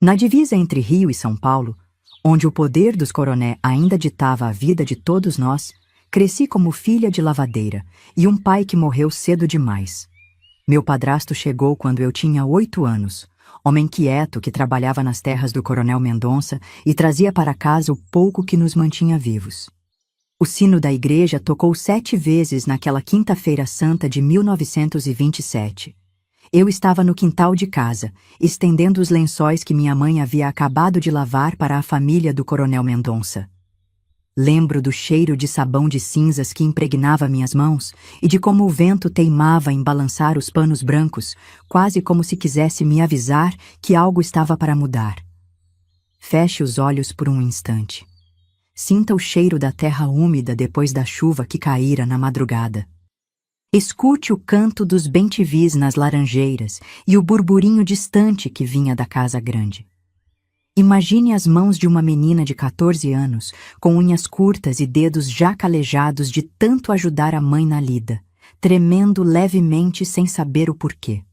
Na divisa entre Rio e São Paulo, onde o poder dos coroné ainda ditava a vida de todos nós, cresci como filha de lavadeira e um pai que morreu cedo demais. Meu padrasto chegou quando eu tinha 8 anos, homem quieto que trabalhava nas terras do Coronel Mendonça e trazia para casa o pouco que nos mantinha vivos. O sino da igreja tocou 7 vezes naquela quinta-feira santa de 1927. Eu estava no quintal de casa, estendendo os lençóis que minha mãe havia acabado de lavar para a família do Coronel Mendonça. Lembro do cheiro de sabão de cinzas que impregnava minhas mãos e de como o vento teimava em balançar os panos brancos, quase como se quisesse me avisar que algo estava para mudar. Feche os olhos por um instante. Sinta o cheiro da terra úmida depois da chuva que caíra na madrugada. Escute o canto dos bentivis nas laranjeiras e o burburinho distante que vinha da casa grande. Imagine as mãos de uma menina de 14 anos, com unhas curtas e dedos já calejados de tanto ajudar a mãe na lida, tremendo levemente sem saber o porquê.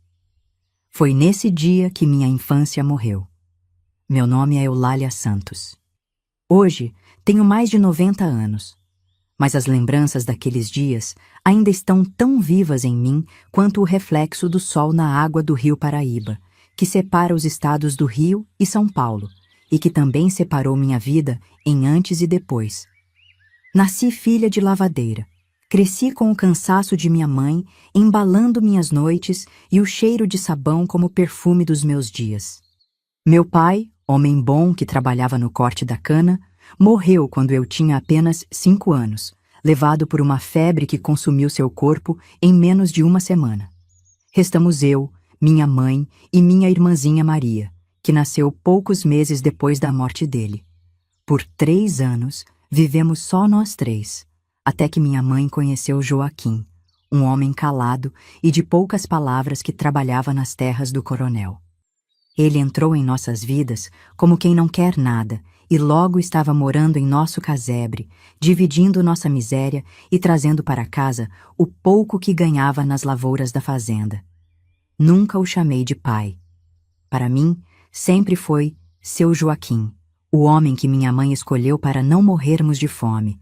Foi nesse dia que minha infância morreu. Meu nome é Eulália Santos. Hoje, tenho mais de 90 anos, mas as lembranças daqueles dias ainda estão tão vivas em mim quanto o reflexo do sol na água do rio Paraíba, que separa os estados do Rio e São Paulo, e que também separou minha vida em antes e depois. Nasci filha de lavadeira. Cresci com o cansaço de minha mãe, embalando minhas noites e o cheiro de sabão como perfume dos meus dias. Meu pai, homem bom que trabalhava no corte da cana, morreu quando eu tinha apenas 5 anos, levado por uma febre que consumiu seu corpo em menos de uma semana. Restamos eu, minha mãe e minha irmãzinha Maria, que nasceu poucos meses depois da morte dele. Por 3 anos, vivemos só nós 3, até que minha mãe conheceu Joaquim, um homem calado e de poucas palavras que trabalhava nas terras do coronel. Ele entrou em nossas vidas como quem não quer nada e logo estava morando em nosso casebre, dividindo nossa miséria e trazendo para casa o pouco que ganhava nas lavouras da fazenda. Nunca o chamei de pai. Para mim, sempre foi seu Joaquim, o homem que minha mãe escolheu para não morrermos de fome.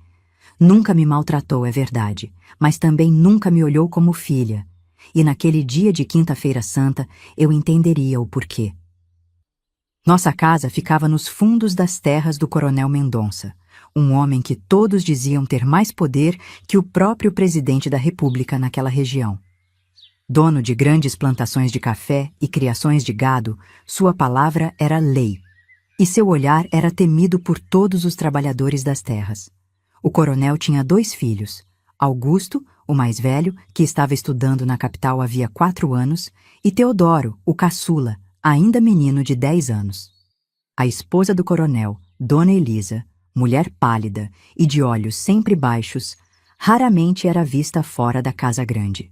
Nunca me maltratou, é verdade, mas também nunca me olhou como filha. E naquele dia de Quinta-feira Santa, eu entenderia o porquê. Nossa casa ficava nos fundos das terras do Coronel Mendonça, um homem que todos diziam ter mais poder que o próprio presidente da República naquela região. Dono de grandes plantações de café e criações de gado, sua palavra era lei, e seu olhar era temido por todos os trabalhadores das terras. O coronel tinha 2 filhos, Augusto, o mais velho, que estava estudando na capital havia 4 anos, e Teodoro, o caçula, ainda menino de 10 anos. A esposa do coronel, Dona Elisa, mulher pálida e de olhos sempre baixos, raramente era vista fora da casa grande.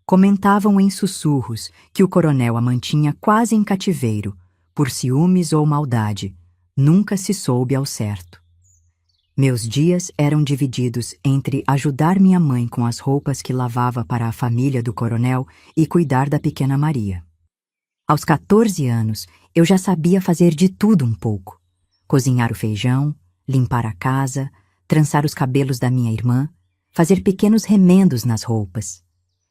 Comentavam em sussurros que o coronel a mantinha quase em cativeiro, por ciúmes ou maldade. Nunca se soube ao certo. Meus dias eram divididos entre ajudar minha mãe com as roupas que lavava para a família do coronel e cuidar da pequena Maria. Aos 14 anos, eu já sabia fazer de tudo um pouco. Cozinhar o feijão, limpar a casa, trançar os cabelos da minha irmã, fazer pequenos remendos nas roupas.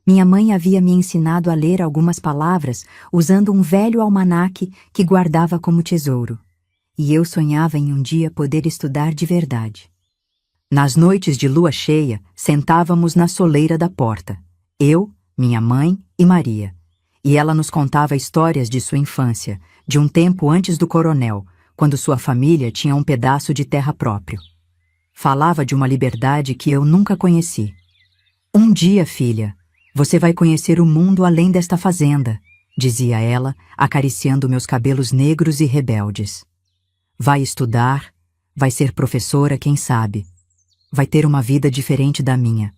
Minha mãe havia me ensinado a ler algumas palavras usando um velho almanaque que guardava como tesouro. E eu sonhava em um dia poder estudar de verdade. Nas noites de lua cheia, sentávamos na soleira da porta, eu, minha mãe e Maria. E ela nos contava histórias de sua infância, de um tempo antes do coronel, quando sua família tinha um pedaço de terra próprio. Falava de uma liberdade que eu nunca conheci. Um dia, filha, você vai conhecer o mundo além desta fazenda, dizia ela, acariciando meus cabelos negros e rebeldes. Vai estudar, vai ser professora, quem sabe. Vai ter uma vida diferente da minha.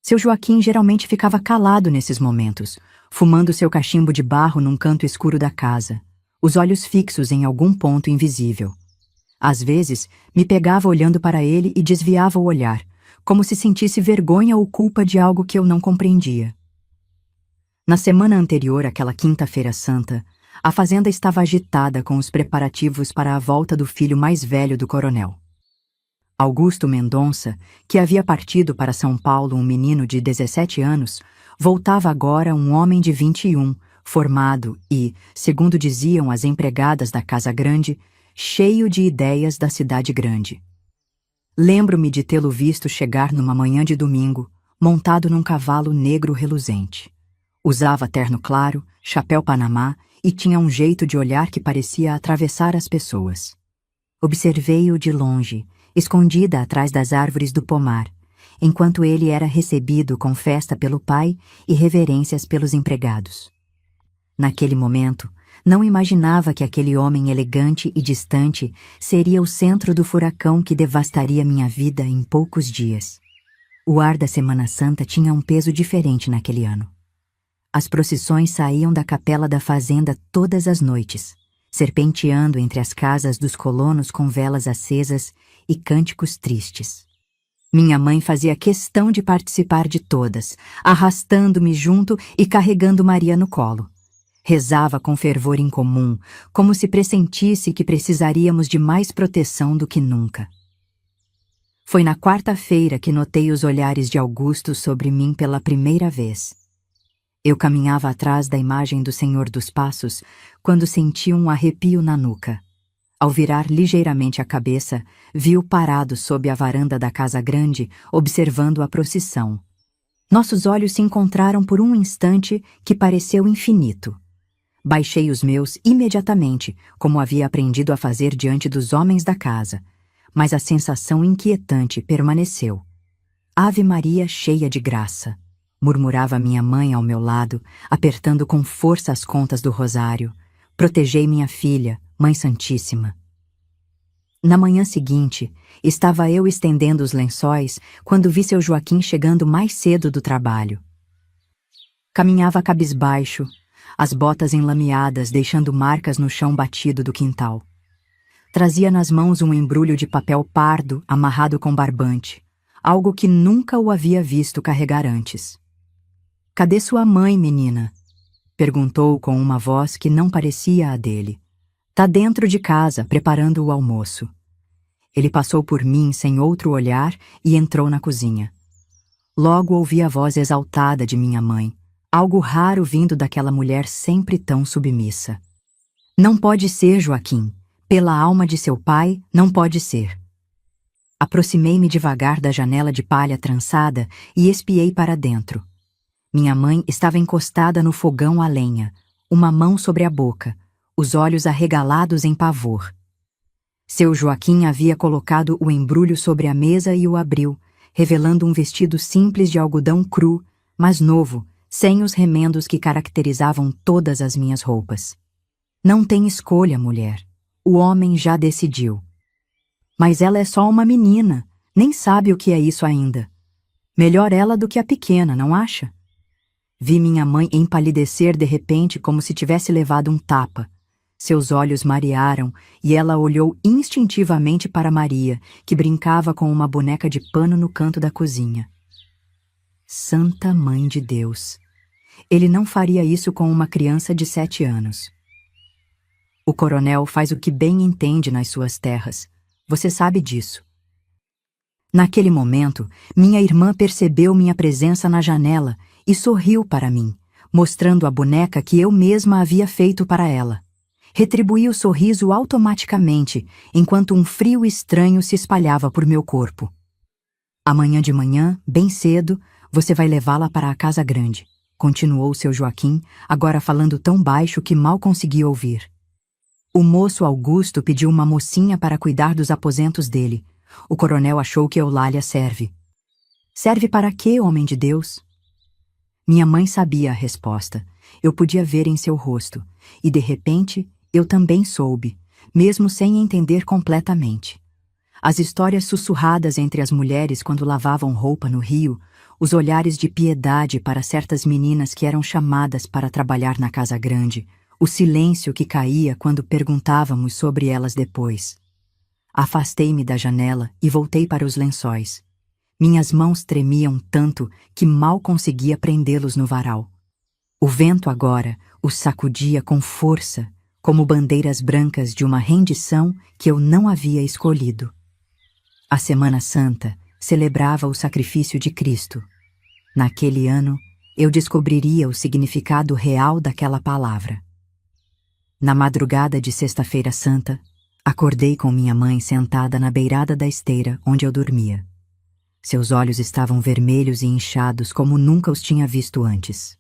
Seu Joaquim geralmente ficava calado nesses momentos, fumando seu cachimbo de barro num canto escuro da casa, os olhos fixos em algum ponto invisível. Às vezes, me pegava olhando para ele e desviava o olhar, como se sentisse vergonha ou culpa de algo que eu não compreendia. Na semana anterior àquela Quinta-feira Santa, A fazenda estava agitada com os preparativos para a volta do filho mais velho do coronel. Augusto Mendonça, que havia partido para São Paulo um menino de 17 anos, voltava agora um homem de 21, formado e, segundo diziam as empregadas da Casa Grande, cheio de ideias da cidade grande. Lembro-me de tê-lo visto chegar numa manhã de domingo, montado num cavalo negro reluzente. Usava terno claro, chapéu panamá e tinha um jeito de olhar que parecia atravessar as pessoas. Observei-o de longe, escondida atrás das árvores do pomar, enquanto ele era recebido com festa pelo pai e reverências pelos empregados. Naquele momento, não imaginava que aquele homem elegante e distante seria o centro do furacão que devastaria minha vida em poucos dias. O ar da Semana Santa tinha um peso diferente naquele ano. As procissões saíam da capela da fazenda todas as noites, serpenteando entre as casas dos colonos com velas acesas e cânticos tristes. Minha mãe fazia questão de participar de todas, arrastando-me junto e carregando Maria no colo. Rezava com fervor incomum, como se pressentisse que precisaríamos de mais proteção do que nunca. Foi na quarta-feira que notei os olhares de Augusto sobre mim pela primeira vez. Eu caminhava atrás da imagem do Senhor dos Passos quando senti um arrepio na nuca. Ao virar ligeiramente a cabeça, vi-o parado sob a varanda da Casa Grande, observando a procissão. Nossos olhos se encontraram por um instante que pareceu infinito. Baixei os meus imediatamente, como havia aprendido a fazer diante dos homens da casa, mas a sensação inquietante permaneceu. Ave Maria cheia de graça, murmurava minha mãe ao meu lado, apertando com força as contas do rosário. Protegei minha filha, Mãe Santíssima. Na manhã seguinte, estava eu estendendo os lençóis quando vi seu Joaquim chegando mais cedo do trabalho. Caminhava cabisbaixo, as botas enlameadas deixando marcas no chão batido do quintal. Trazia nas mãos um embrulho de papel pardo amarrado com barbante, algo que nunca o havia visto carregar antes. "Cadê sua mãe, menina?" perguntou com uma voz que não parecia a dele. "Tá dentro de casa, preparando o almoço." Ele passou por mim sem outro olhar e entrou na cozinha. Logo ouvi a voz exaltada de minha mãe, algo raro vindo daquela mulher sempre tão submissa. "Não pode ser, Joaquim. Pela alma de seu pai, não pode ser." Aproximei-me devagar da janela de palha trançada e espiei para dentro. Minha mãe estava encostada no fogão a lenha, uma mão sobre a boca, os olhos arregalados em pavor. Seu Joaquim havia colocado o embrulho sobre a mesa e o abriu, revelando um vestido simples de algodão cru, mas novo, sem os remendos que caracterizavam todas as minhas roupas. "Não tem escolha, mulher. O homem já decidiu." "Mas ela é só uma menina, nem sabe o que é isso ainda. Melhor ela do que a pequena, não acha?" Vi minha mãe empalidecer de repente como se tivesse levado um tapa. Seus olhos marearam e ela olhou instintivamente para Maria, que brincava com uma boneca de pano no canto da cozinha. Santa Mãe de Deus! Ele não faria isso com uma criança de 7 anos. O coronel faz o que bem entende nas suas terras. Você sabe disso. Naquele momento, minha irmã percebeu minha presença na janela e sorriu para mim, mostrando a boneca que eu mesma havia feito para ela. Retribuí o sorriso automaticamente, enquanto um frio estranho se espalhava por meu corpo. "Amanhã de manhã, bem cedo, você vai levá-la para a Casa Grande", continuou seu Joaquim, agora falando tão baixo que mal consegui ouvir. O moço Augusto pediu uma mocinha para cuidar dos aposentos dele. O coronel achou que Eulália serve. "Serve para quê, homem de Deus?" Minha mãe sabia a resposta. Eu podia ver em seu rosto. E, de repente, eu também soube, mesmo sem entender completamente. As histórias sussurradas entre as mulheres quando lavavam roupa no rio, os olhares de piedade para certas meninas que eram chamadas para trabalhar na Casa Grande, o silêncio que caía quando perguntávamos sobre elas depois. Afastei-me da janela e voltei para os lençóis. Minhas mãos tremiam tanto que mal conseguia prendê-los no varal. O vento agora, os sacudia com força, como bandeiras brancas de uma rendição que eu não havia escolhido. A Semana Santa celebrava o sacrifício de Cristo. Naquele ano, eu descobriria o significado real daquela palavra. Na madrugada de Sexta-feira Santa, acordei com minha mãe sentada na beirada da esteira onde eu dormia. Seus olhos estavam vermelhos e inchados como nunca os tinha visto antes.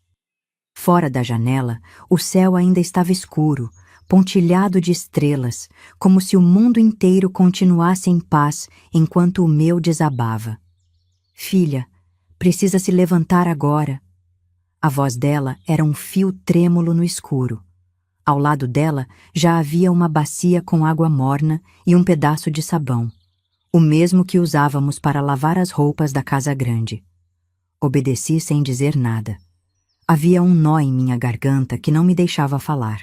Fora da janela, o céu ainda estava escuro, pontilhado de estrelas, como se o mundo inteiro continuasse em paz enquanto o meu desabava. Filha, precisa se levantar agora. A voz dela era um fio trêmulo no escuro. Ao lado dela já havia uma bacia com água morna e um pedaço de sabão, o mesmo que usávamos para lavar as roupas da casa grande. Obedeci sem dizer nada. Havia um nó em minha garganta que não me deixava falar.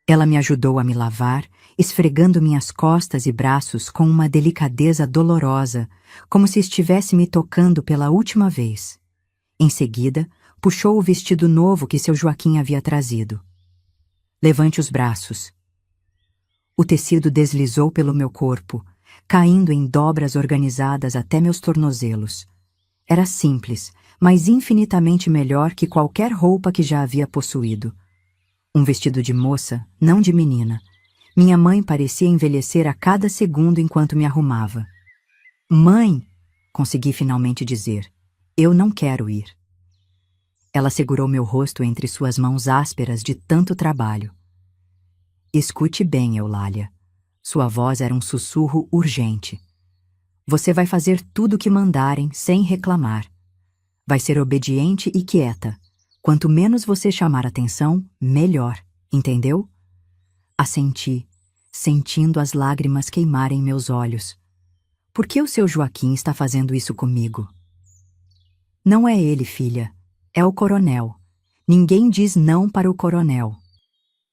Ela me ajudou a me lavar, esfregando minhas costas e braços com uma delicadeza dolorosa, como se estivesse me tocando pela última vez. Em seguida, puxou o vestido novo que seu Joaquim havia trazido. Levante os braços. O tecido deslizou pelo meu corpo, caindo em dobras organizadas até meus tornozelos. Era simples, mas infinitamente melhor que qualquer roupa que já havia possuído. Um vestido de moça, não de menina. Minha mãe parecia envelhecer a cada segundo enquanto me arrumava. Mãe, consegui finalmente dizer, eu não quero ir. Ela segurou meu rosto entre suas mãos ásperas de tanto trabalho. Escute bem, Eulália. Sua voz era um sussurro urgente. Você vai fazer tudo o que mandarem, sem reclamar. Vai ser obediente e quieta. Quanto menos você chamar atenção, melhor. Entendeu? Assenti, sentindo as lágrimas queimarem meus olhos. Por que o seu Joaquim está fazendo isso comigo? Não é ele, filha. É o coronel. Ninguém diz não para o coronel.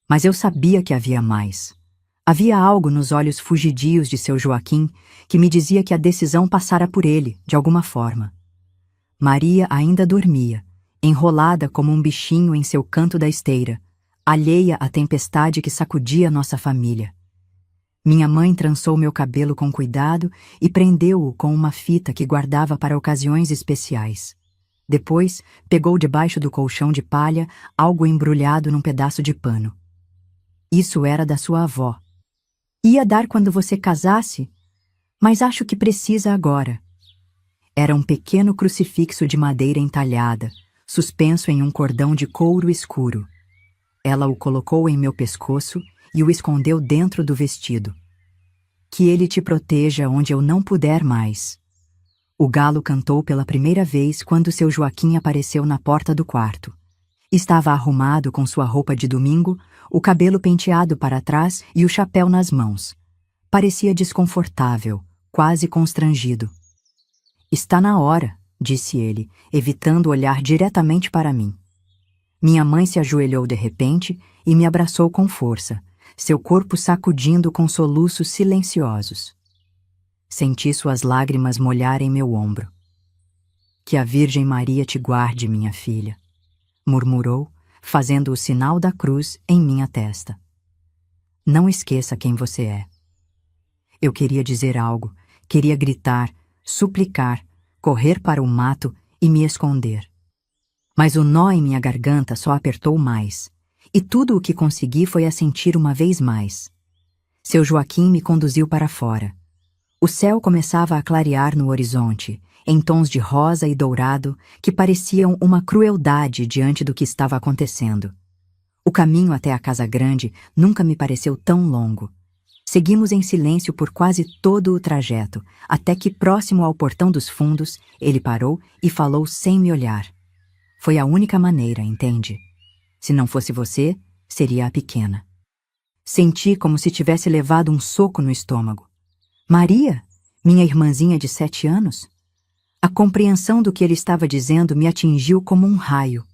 Mas eu sabia que havia mais. Havia algo nos olhos fugidios de seu Joaquim que me dizia que a decisão passara por ele, de alguma forma. Maria ainda dormia, enrolada como um bichinho em seu canto da esteira, alheia à tempestade que sacudia nossa família. Minha mãe trançou meu cabelo com cuidado e prendeu-o com uma fita que guardava para ocasiões especiais. Depois, pegou debaixo do colchão de palha algo embrulhado num pedaço de pano. Isso era da sua avó. Ia dar quando você casasse, mas acho que precisa agora. Era um pequeno crucifixo de madeira entalhada, suspenso em um cordão de couro escuro. Ela o colocou em meu pescoço e o escondeu dentro do vestido. Que ele te proteja onde eu não puder mais. O galo cantou pela primeira vez quando seu Joaquim apareceu na porta do quarto. Estava arrumado com sua roupa de domingo, o cabelo penteado para trás e o chapéu nas mãos. Parecia desconfortável, quase constrangido. Está na hora, disse ele, evitando olhar diretamente para mim. Minha mãe se ajoelhou de repente e me abraçou com força, seu corpo sacudindo com soluços silenciosos. Senti suas lágrimas molharem meu ombro. Que a Virgem Maria te guarde, minha filha, murmurou, fazendo o sinal da cruz em minha testa. Não esqueça quem você é. Eu queria dizer algo, queria gritar, suplicar, correr para o mato e me esconder. Mas o nó em minha garganta só apertou mais, e tudo o que consegui foi assentir uma vez mais. Seu Joaquim me conduziu para fora. O céu começava a clarear no horizonte, em tons de rosa e dourado que pareciam uma crueldade diante do que estava acontecendo. O caminho até a casa grande nunca me pareceu tão longo. Seguimos em silêncio por quase todo o trajeto, até que, próximo ao portão dos fundos, ele parou e falou sem me olhar. Foi a única maneira, entende? Se não fosse você, seria a pequena. Senti como se tivesse levado um soco no estômago. Maria, minha irmãzinha de 7 anos? A compreensão do que ele estava dizendo me atingiu como um raio.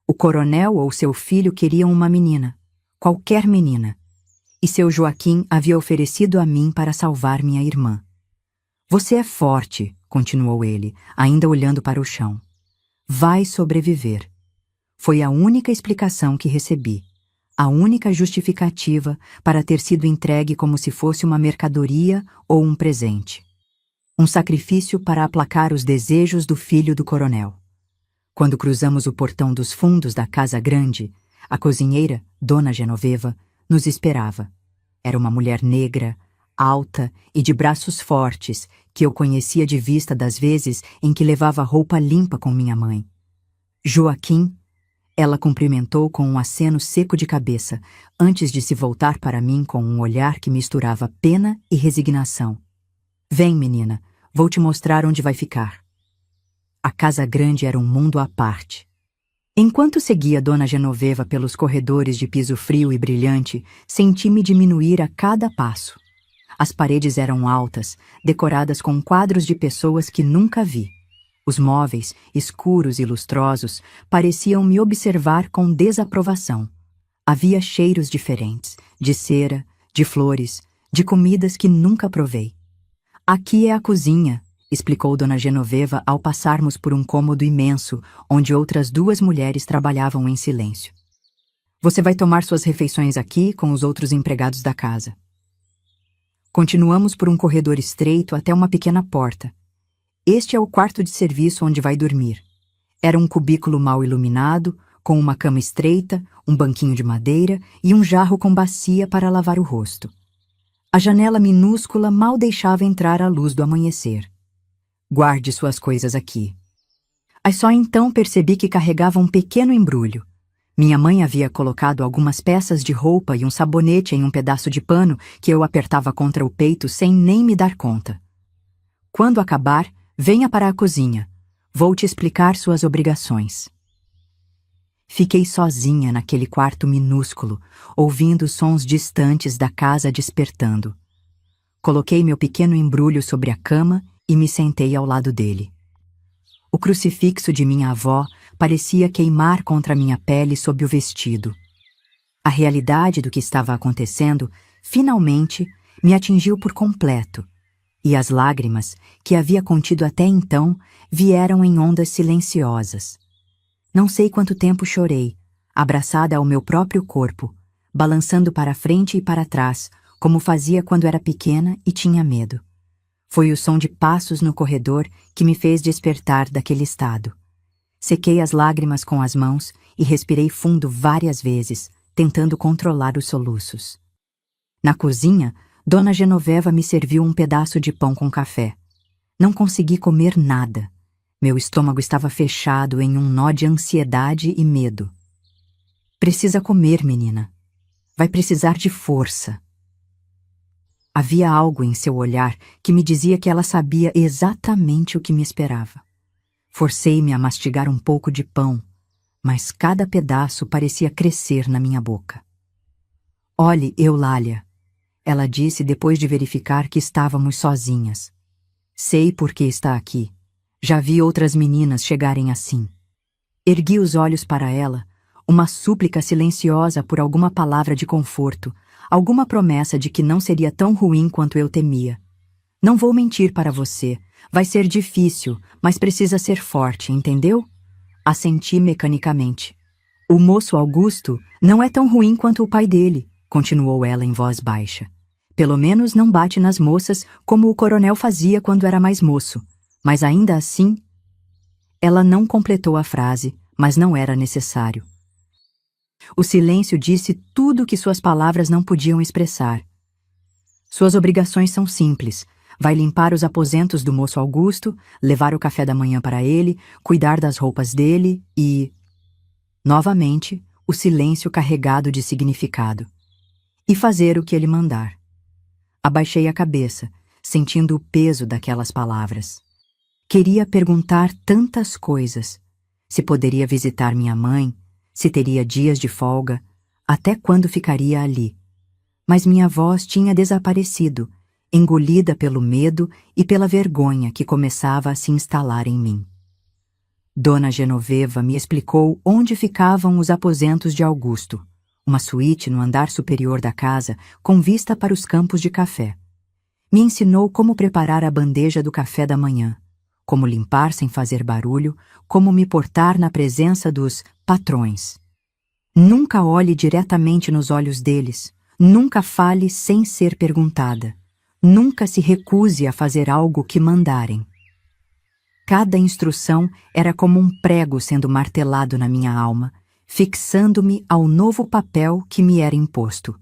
O coronel ou seu filho queriam uma menina, qualquer menina, e seu Joaquim havia oferecido a mim para salvar minha irmã. Você é forte, continuou ele, ainda olhando para o chão. Vai sobreviver. Foi a única explicação que recebi, a única justificativa para ter sido entregue como se fosse uma mercadoria ou um presente. Um sacrifício para aplacar os desejos do filho do coronel. Quando cruzamos o portão dos fundos da casa grande, a cozinheira, Dona Genoveva, nos esperava. Era uma mulher negra, alta e de braços fortes, que eu conhecia de vista das vezes em que levava roupa limpa com minha mãe. Joaquim, ela cumprimentou com um aceno seco de cabeça, antes de se voltar para mim com um olhar que misturava pena e resignação. Vem, menina, vou te mostrar onde vai ficar. A casa grande era um mundo à parte. Enquanto seguia Dona Genoveva pelos corredores de piso frio e brilhante, senti-me diminuir a cada passo. As paredes eram altas, decoradas com quadros de pessoas que nunca vi. Os móveis, escuros e lustrosos, pareciam me observar com desaprovação. Havia cheiros diferentes, de cera, de flores, de comidas que nunca provei. Aqui é a cozinha, explicou Dona Genoveva ao passarmos por um cômodo imenso, onde outras 2 mulheres trabalhavam em silêncio. Você vai tomar suas refeições aqui com os outros empregados da casa. Continuamos por um corredor estreito até uma pequena porta. Este é o quarto de serviço onde vai dormir. Era um cubículo mal iluminado, com uma cama estreita, um banquinho de madeira e um jarro com bacia para lavar o rosto. A janela minúscula mal deixava entrar a luz do amanhecer. Guarde suas coisas aqui. Aí só então percebi que carregava um pequeno embrulho. Minha mãe havia colocado algumas peças de roupa e um sabonete em um pedaço de pano que eu apertava contra o peito sem nem me dar conta. Quando acabar, venha para a cozinha. Vou te explicar suas obrigações. Fiquei sozinha naquele quarto minúsculo, ouvindo os sons distantes da casa despertando. Coloquei meu pequeno embrulho sobre a cama e me sentei ao lado dele. O crucifixo de minha avó parecia queimar contra minha pele sob o vestido. A realidade do que estava acontecendo, finalmente, me atingiu por completo, e as lágrimas, que havia contido até então, vieram em ondas silenciosas. Não sei quanto tempo chorei, abraçada ao meu próprio corpo, balançando para frente e para trás, como fazia quando era pequena e tinha medo. Foi o som de passos no corredor que me fez despertar daquele estado. Sequei as lágrimas com as mãos e respirei fundo várias vezes, tentando controlar os soluços. Na cozinha, Dona Genoveva me serviu um pedaço de pão com café. Não consegui comer nada. Meu estômago estava fechado em um nó de ansiedade e medo. Precisa comer, menina. Vai precisar de força. Havia algo em seu olhar que me dizia que ela sabia exatamente o que me esperava. Forcei-me a mastigar um pouco de pão, mas cada pedaço parecia crescer na minha boca. Olhe, Eulália, ela disse depois de verificar que estávamos sozinhas. Sei por que está aqui. Já vi outras meninas chegarem assim. Ergui os olhos para ela, uma súplica silenciosa por alguma palavra de conforto, alguma promessa de que não seria tão ruim quanto eu temia. Não vou mentir para você. Vai ser difícil, mas precisa ser forte, entendeu? Assenti mecanicamente. O moço Augusto não é tão ruim quanto o pai dele, continuou ela em voz baixa. Pelo menos não bate nas moças como o coronel fazia quando era mais moço. Mas ainda assim... Ela não completou a frase, mas não era necessário. O silêncio disse tudo o que suas palavras não podiam expressar. Suas obrigações são simples. Vai limpar os aposentos do moço Augusto, levar o café da manhã para ele, cuidar das roupas dele e... Novamente, o silêncio carregado de significado. E fazer o que ele mandar. Abaixei a cabeça, sentindo o peso daquelas palavras. Queria perguntar tantas coisas. Se poderia visitar minha mãe, se teria dias de folga, até quando ficaria ali. Mas minha voz tinha desaparecido, engolida pelo medo e pela vergonha que começava a se instalar em mim. Dona Genoveva me explicou onde ficavam os aposentos de Augusto, uma suíte no andar superior da casa com vista para os campos de café. Me ensinou como preparar a bandeja do café da manhã, como limpar sem fazer barulho, como me portar na presença dos patrões. Nunca olhe diretamente nos olhos deles, nunca fale sem ser perguntada, nunca se recuse a fazer algo que mandarem. Cada instrução era como um prego sendo martelado na minha alma, fixando-me ao novo papel que me era imposto.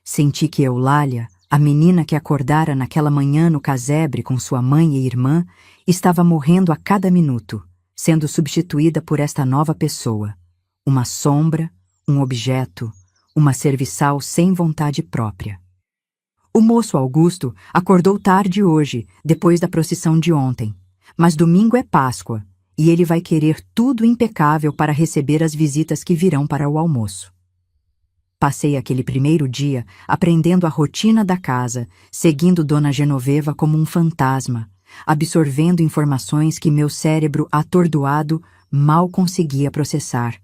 Senti que Eulália, a menina que acordara naquela manhã no casebre com sua mãe e irmã, estava morrendo a cada minuto, sendo substituída por esta nova pessoa, uma sombra, um objeto, uma serviçal sem vontade própria. O moço Augusto acordou tarde hoje, depois da procissão de ontem, mas domingo é Páscoa, e ele vai querer tudo impecável para receber as visitas que virão para o almoço. Passei aquele primeiro dia aprendendo a rotina da casa, seguindo Dona Genoveva como um fantasma, absorvendo informações que meu cérebro atordoado mal conseguia processar.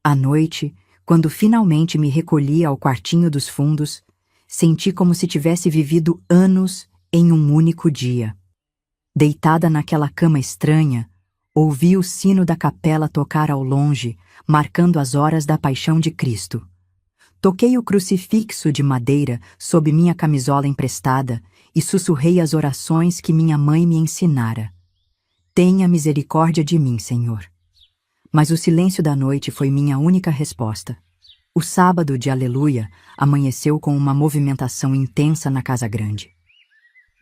À noite, quando finalmente me recolhi ao quartinho dos fundos, senti como se tivesse vivido anos em um único dia. Deitada naquela cama estranha, ouvi o sino da capela tocar ao longe, marcando as horas da paixão de Cristo. Toquei o crucifixo de madeira sob minha camisola emprestada e sussurrei as orações que minha mãe me ensinara. Tenha misericórdia de mim, Senhor. Mas o silêncio da noite foi minha única resposta. O sábado de Aleluia amanheceu com uma movimentação intensa na casa grande.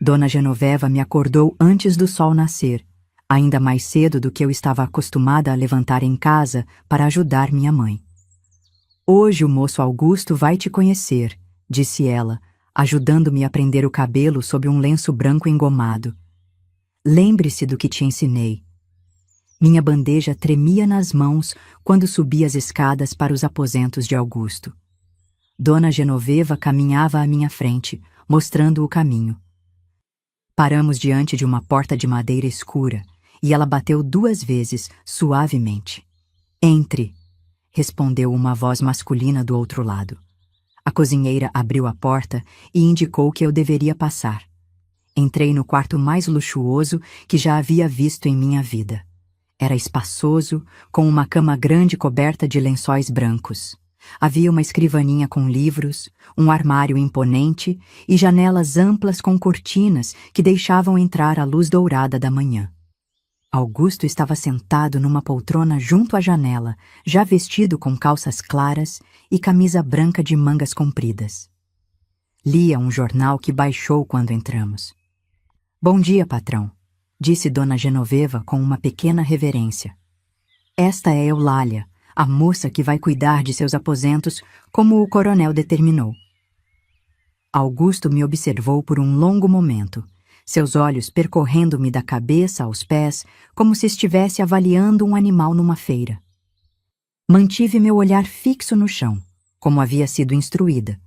Dona Genoveva me acordou antes do sol nascer, ainda mais cedo do que eu estava acostumada a levantar em casa para ajudar minha mãe. Hoje o moço Augusto vai te conhecer, disse ela, ajudando-me a prender o cabelo sob um lenço branco engomado. Lembre-se do que te ensinei. Minha bandeja tremia nas mãos quando subi as escadas para os aposentos de Augusto. Dona Genoveva caminhava à minha frente, mostrando o caminho. Paramos diante de uma porta de madeira escura, e ela bateu 2 vezes, suavemente. Entre, respondeu uma voz masculina do outro lado. A cozinheira abriu a porta e indicou que eu deveria passar. Entrei no quarto mais luxuoso que já havia visto em minha vida. Era espaçoso, com uma cama grande coberta de lençóis brancos. Havia uma escrivaninha com livros, um armário imponente e janelas amplas com cortinas que deixavam entrar a luz dourada da manhã. Augusto estava sentado numa poltrona junto à janela, já vestido com calças claras e camisa branca de mangas compridas. Lia um jornal que baixou quando entramos. Bom dia, patrão, disse Dona Genoveva com uma pequena reverência. Esta é Eulália, a moça que vai cuidar de seus aposentos, como o coronel determinou. Augusto me observou por um longo momento, seus olhos percorrendo-me da cabeça aos pés, como se estivesse avaliando um animal numa feira. Mantive meu olhar fixo no chão, como havia sido instruída,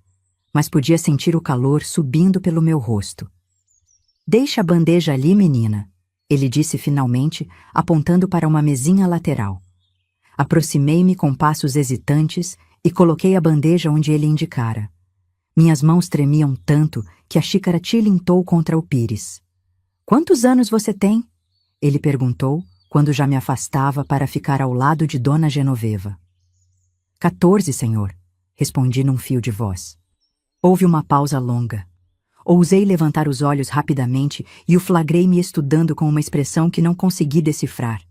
mas podia sentir o calor subindo pelo meu rosto. Deixa a bandeja ali, menina, ele disse finalmente, apontando para uma mesinha lateral. Aproximei-me com passos hesitantes e coloquei a bandeja onde ele indicara. Minhas mãos tremiam tanto que a xícara tilintou contra o pires. Quantos anos você tem? Ele perguntou, quando já me afastava para ficar ao lado de Dona Genoveva. 14, senhor, respondi num fio de voz. Houve uma pausa longa. Ousei levantar os olhos rapidamente e o flagrei me estudando com uma expressão que não consegui decifrar.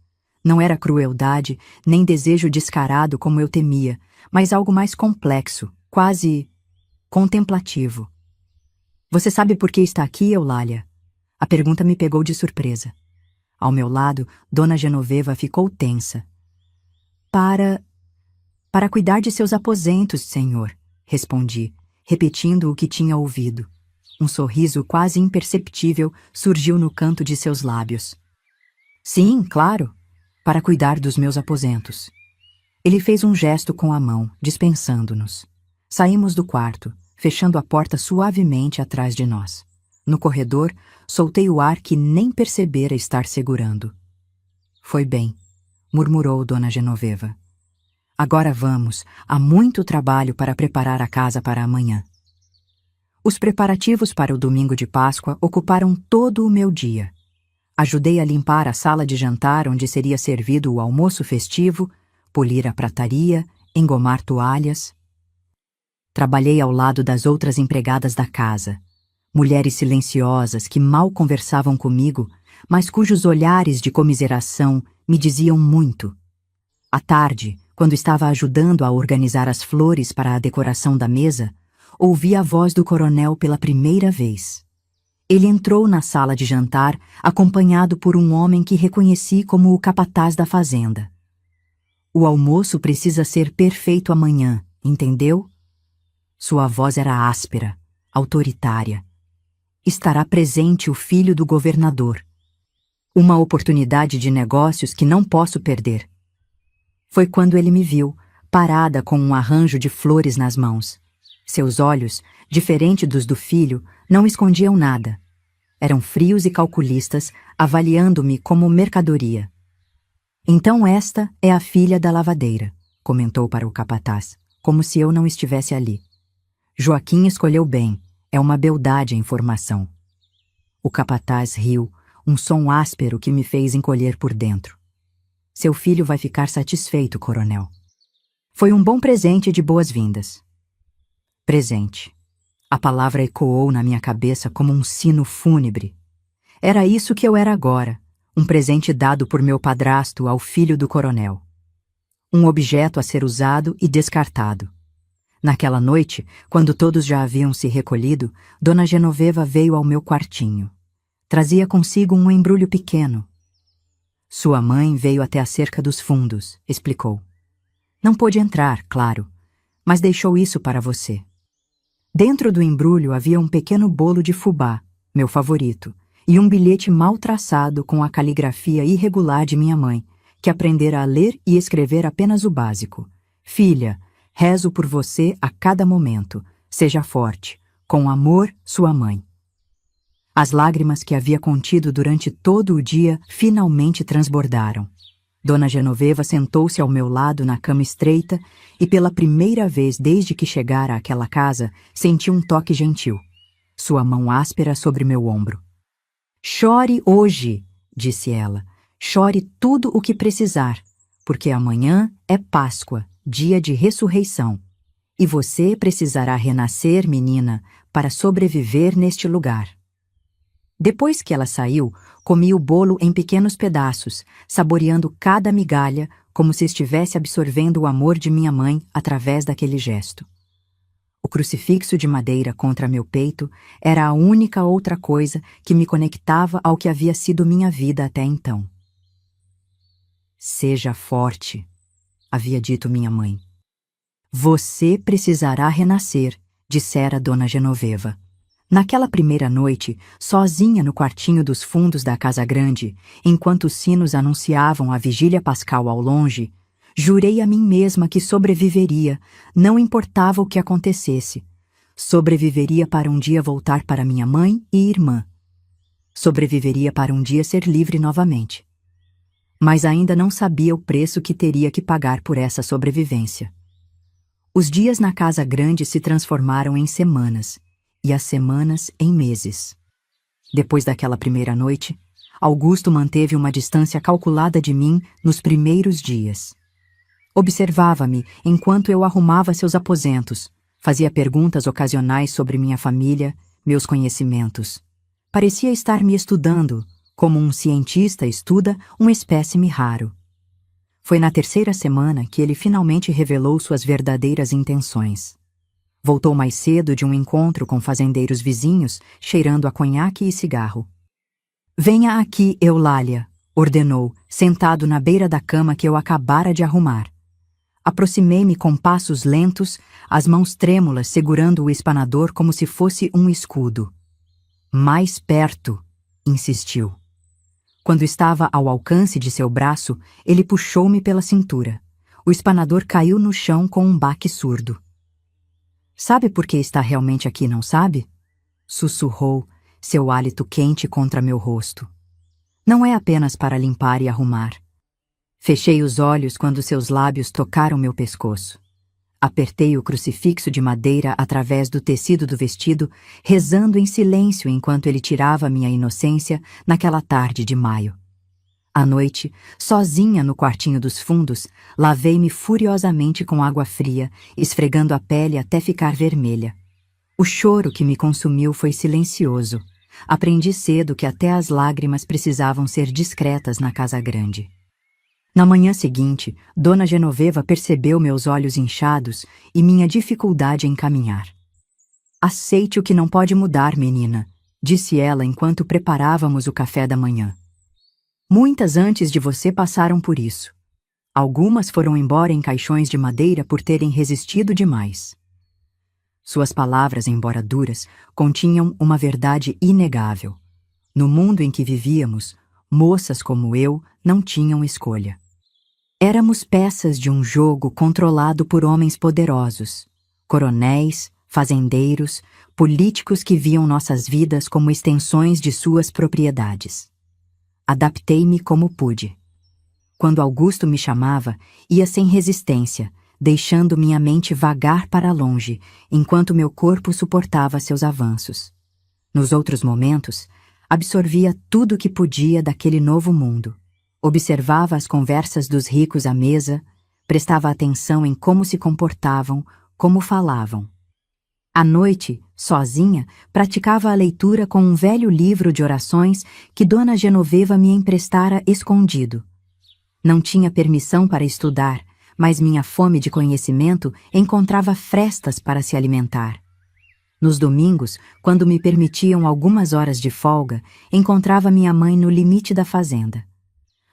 Não era crueldade, nem desejo descarado como eu temia, mas algo mais complexo, quase contemplativo. Você sabe por que está aqui, Eulália? A pergunta me pegou de surpresa. Ao meu lado, Dona Genoveva ficou tensa. Para cuidar de seus aposentos, senhor, respondi, repetindo o que tinha ouvido. Um sorriso quase imperceptível surgiu no canto de seus lábios. Sim, claro, para cuidar dos meus aposentos. Ele fez um gesto com a mão, dispensando-nos. Saímos do quarto, fechando a porta suavemente atrás de nós. No corredor, soltei o ar que nem percebera estar segurando. Foi bem, murmurou Dona Genoveva. Agora vamos, há muito trabalho para preparar a casa para amanhã. Os preparativos para o domingo de Páscoa ocuparam todo o meu dia. Ajudei a limpar a sala de jantar onde seria servido o almoço festivo, polir a prataria, engomar toalhas. Trabalhei ao lado das outras empregadas da casa, mulheres silenciosas que mal conversavam comigo, mas cujos olhares de comiseração me diziam muito. À tarde, quando estava ajudando a organizar as flores para a decoração da mesa, ouvi a voz do coronel pela primeira vez. Ele entrou na sala de jantar acompanhado por um homem que reconheci como o capataz da fazenda. O almoço precisa ser perfeito amanhã, entendeu? Sua voz era áspera, autoritária. Estará presente o filho do governador. Uma oportunidade de negócios que não posso perder. Foi quando ele me viu, parada com um arranjo de flores nas mãos. Seus olhos, diferente dos do filho, não escondiam nada. Eram frios e calculistas, avaliando-me como mercadoria. Então esta é a filha da lavadeira, comentou para o capataz, como se eu não estivesse ali. Joaquim escolheu bem, é uma beldade a informação. O capataz riu, um som áspero que me fez encolher por dentro. Seu filho vai ficar satisfeito, coronel. Foi um bom presente de boas-vindas. Presente. A palavra ecoou na minha cabeça como um sino fúnebre. Era isso que eu era agora, um presente dado por meu padrasto ao filho do coronel. Um objeto a ser usado e descartado. Naquela noite, quando todos já haviam se recolhido, Dona Genoveva veio ao meu quartinho. Trazia consigo um embrulho pequeno. Sua mãe veio até a cerca dos fundos, explicou. Não pôde entrar, claro, mas deixou isso para você. Dentro do embrulho havia um pequeno bolo de fubá, meu favorito, e um bilhete mal traçado com a caligrafia irregular de minha mãe, que aprendera a ler e escrever apenas o básico. Filha, rezo por você a cada momento. Seja forte. Com amor, sua mãe. As lágrimas que havia contido durante todo o dia finalmente transbordaram. Dona Genoveva sentou-se ao meu lado na cama estreita e pela primeira vez desde que chegara àquela casa, senti um toque gentil. Sua mão áspera sobre meu ombro. Chore hoje, disse ela. Chore tudo o que precisar, porque amanhã é Páscoa, dia de ressurreição. E você precisará renascer, menina, para sobreviver neste lugar. Depois que ela saiu, comi o bolo em pequenos pedaços, saboreando cada migalha como se estivesse absorvendo o amor de minha mãe através daquele gesto. O crucifixo de madeira contra meu peito era a única outra coisa que me conectava ao que havia sido minha vida até então. Seja forte, havia dito minha mãe. Você precisará renascer, dissera Dona Genoveva. Naquela primeira noite, sozinha no quartinho dos fundos da casa grande, enquanto os sinos anunciavam a vigília pascal ao longe, jurei a mim mesma que sobreviveria, não importava o que acontecesse. Sobreviveria para um dia voltar para minha mãe e irmã. Sobreviveria para um dia ser livre novamente. Mas ainda não sabia o preço que teria que pagar por essa sobrevivência. Os dias na casa grande se transformaram em semanas, e as semanas em meses. Depois daquela primeira noite, Augusto manteve uma distância calculada de mim nos primeiros dias. Observava-me enquanto eu arrumava seus aposentos, fazia perguntas ocasionais sobre minha família, meus conhecimentos. Parecia estar me estudando, como um cientista estuda um espécime raro. Foi na terceira semana que ele finalmente revelou suas verdadeiras intenções. Voltou mais cedo de um encontro com fazendeiros vizinhos, cheirando a conhaque e cigarro. Venha aqui, Eulália, ordenou, sentado na beira da cama que eu acabara de arrumar. Aproximei-me com passos lentos, as mãos trêmulas segurando o espanador como se fosse um escudo. Mais perto, insistiu. Quando estava ao alcance de seu braço, ele puxou-me pela cintura. O espanador caiu no chão com um baque surdo. Sabe por que está realmente aqui, não sabe? Sussurrou, seu hálito quente contra meu rosto. Não é apenas para limpar e arrumar. Fechei os olhos quando seus lábios tocaram meu pescoço. Apertei o crucifixo de madeira através do tecido do vestido, rezando em silêncio enquanto ele tirava minha inocência naquela tarde de maio. À noite, sozinha no quartinho dos fundos, lavei-me furiosamente com água fria, esfregando a pele até ficar vermelha. O choro que me consumiu foi silencioso. Aprendi cedo que até as lágrimas precisavam ser discretas na casa grande. Na manhã seguinte, Dona Genoveva percebeu meus olhos inchados e minha dificuldade em caminhar. "Aceite o que não pode mudar, menina", disse ela enquanto preparávamos o café da manhã. "Muitas antes de você passaram por isso. Algumas foram embora em caixões de madeira por terem resistido demais." Suas palavras, embora duras, continham uma verdade inegável. No mundo em que vivíamos, moças como eu não tinham escolha. Éramos peças de um jogo controlado por homens poderosos, coronéis, fazendeiros, políticos que viam nossas vidas como extensões de suas propriedades. Adaptei-me como pude. Quando Augusto me chamava, ia sem resistência, deixando minha mente vagar para longe, enquanto meu corpo suportava seus avanços. Nos outros momentos, absorvia tudo o que podia daquele novo mundo. Observava as conversas dos ricos à mesa, prestava atenção em como se comportavam, como falavam. À noite, sozinha, praticava a leitura com um velho livro de orações que Dona Genoveva me emprestara escondido. Não tinha permissão para estudar, mas minha fome de conhecimento encontrava frestas para se alimentar. Nos domingos, quando me permitiam algumas horas de folga, encontrava minha mãe no limite da fazenda.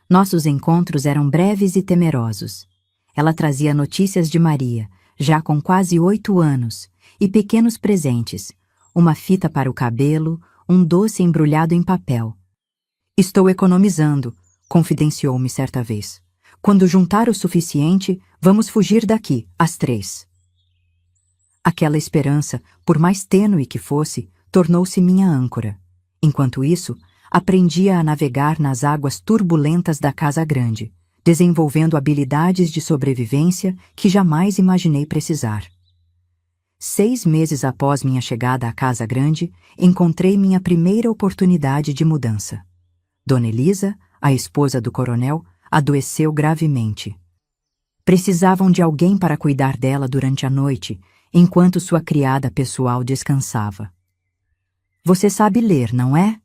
Nossos encontros eram breves e temerosos. Ela trazia notícias de Maria, já com quase 8 anos, e pequenos presentes, uma fita para o cabelo, um doce embrulhado em papel. "Estou economizando", confidenciou-me certa vez. "Quando juntar o suficiente, vamos fugir daqui, às 3. Aquela esperança, por mais tênue que fosse, tornou-se minha âncora. Enquanto isso, aprendia a navegar nas águas turbulentas da casa grande, desenvolvendo habilidades de sobrevivência que jamais imaginei precisar. 6 meses após minha chegada à casa grande, encontrei minha primeira oportunidade de mudança. Dona Elisa, a esposa do coronel, adoeceu gravemente. Precisavam de alguém para cuidar dela durante a noite, enquanto sua criada pessoal descansava. "Você sabe ler, não é?"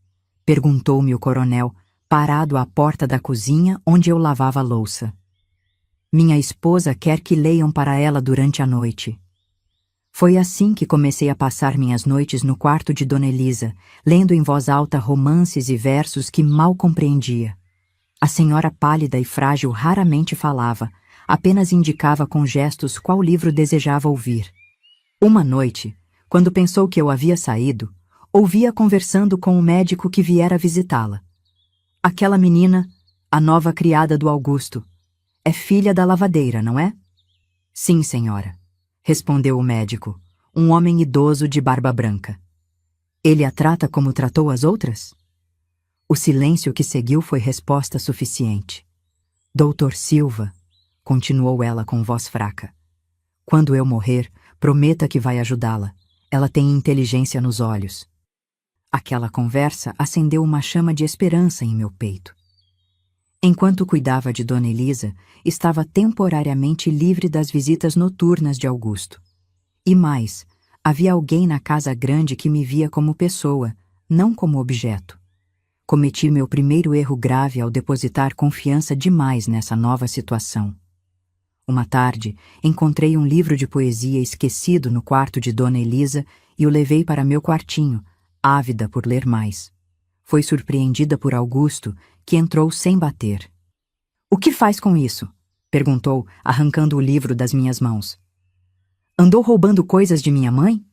perguntou-me o coronel, parado à porta da cozinha onde eu lavava a louça. "Minha esposa quer que leiam para ela durante a noite." Foi assim que comecei a passar minhas noites no quarto de Dona Elisa, lendo em voz alta romances e versos que mal compreendia. A senhora pálida e frágil raramente falava, apenas indicava com gestos qual livro desejava ouvir. Uma noite, quando pensou que eu havia saído, ouvia conversando com o médico que viera visitá-la. "Aquela menina, a nova criada do Augusto, é filha da lavadeira, não é?" "Sim, senhora", respondeu o médico, um homem idoso de barba branca. "Ele a trata como tratou as outras?" O silêncio que seguiu foi resposta suficiente. "Doutor Silva", continuou ela com voz fraca, "quando eu morrer, prometa que vai ajudá-la. Ela tem inteligência nos olhos." Aquela conversa acendeu uma chama de esperança em meu peito. Enquanto cuidava de Dona Elisa, estava temporariamente livre das visitas noturnas de Augusto. E mais, havia alguém na casa grande que me via como pessoa, não como objeto. Cometi meu primeiro erro grave ao depositar confiança demais nessa nova situação. Uma tarde, encontrei um livro de poesia esquecido no quarto de Dona Elisa e o levei para meu quartinho, ávida por ler mais. Foi surpreendida por Augusto, que entrou sem bater. "O que faz com isso?" perguntou, arrancando o livro das minhas mãos. "Andou roubando coisas de minha mãe?"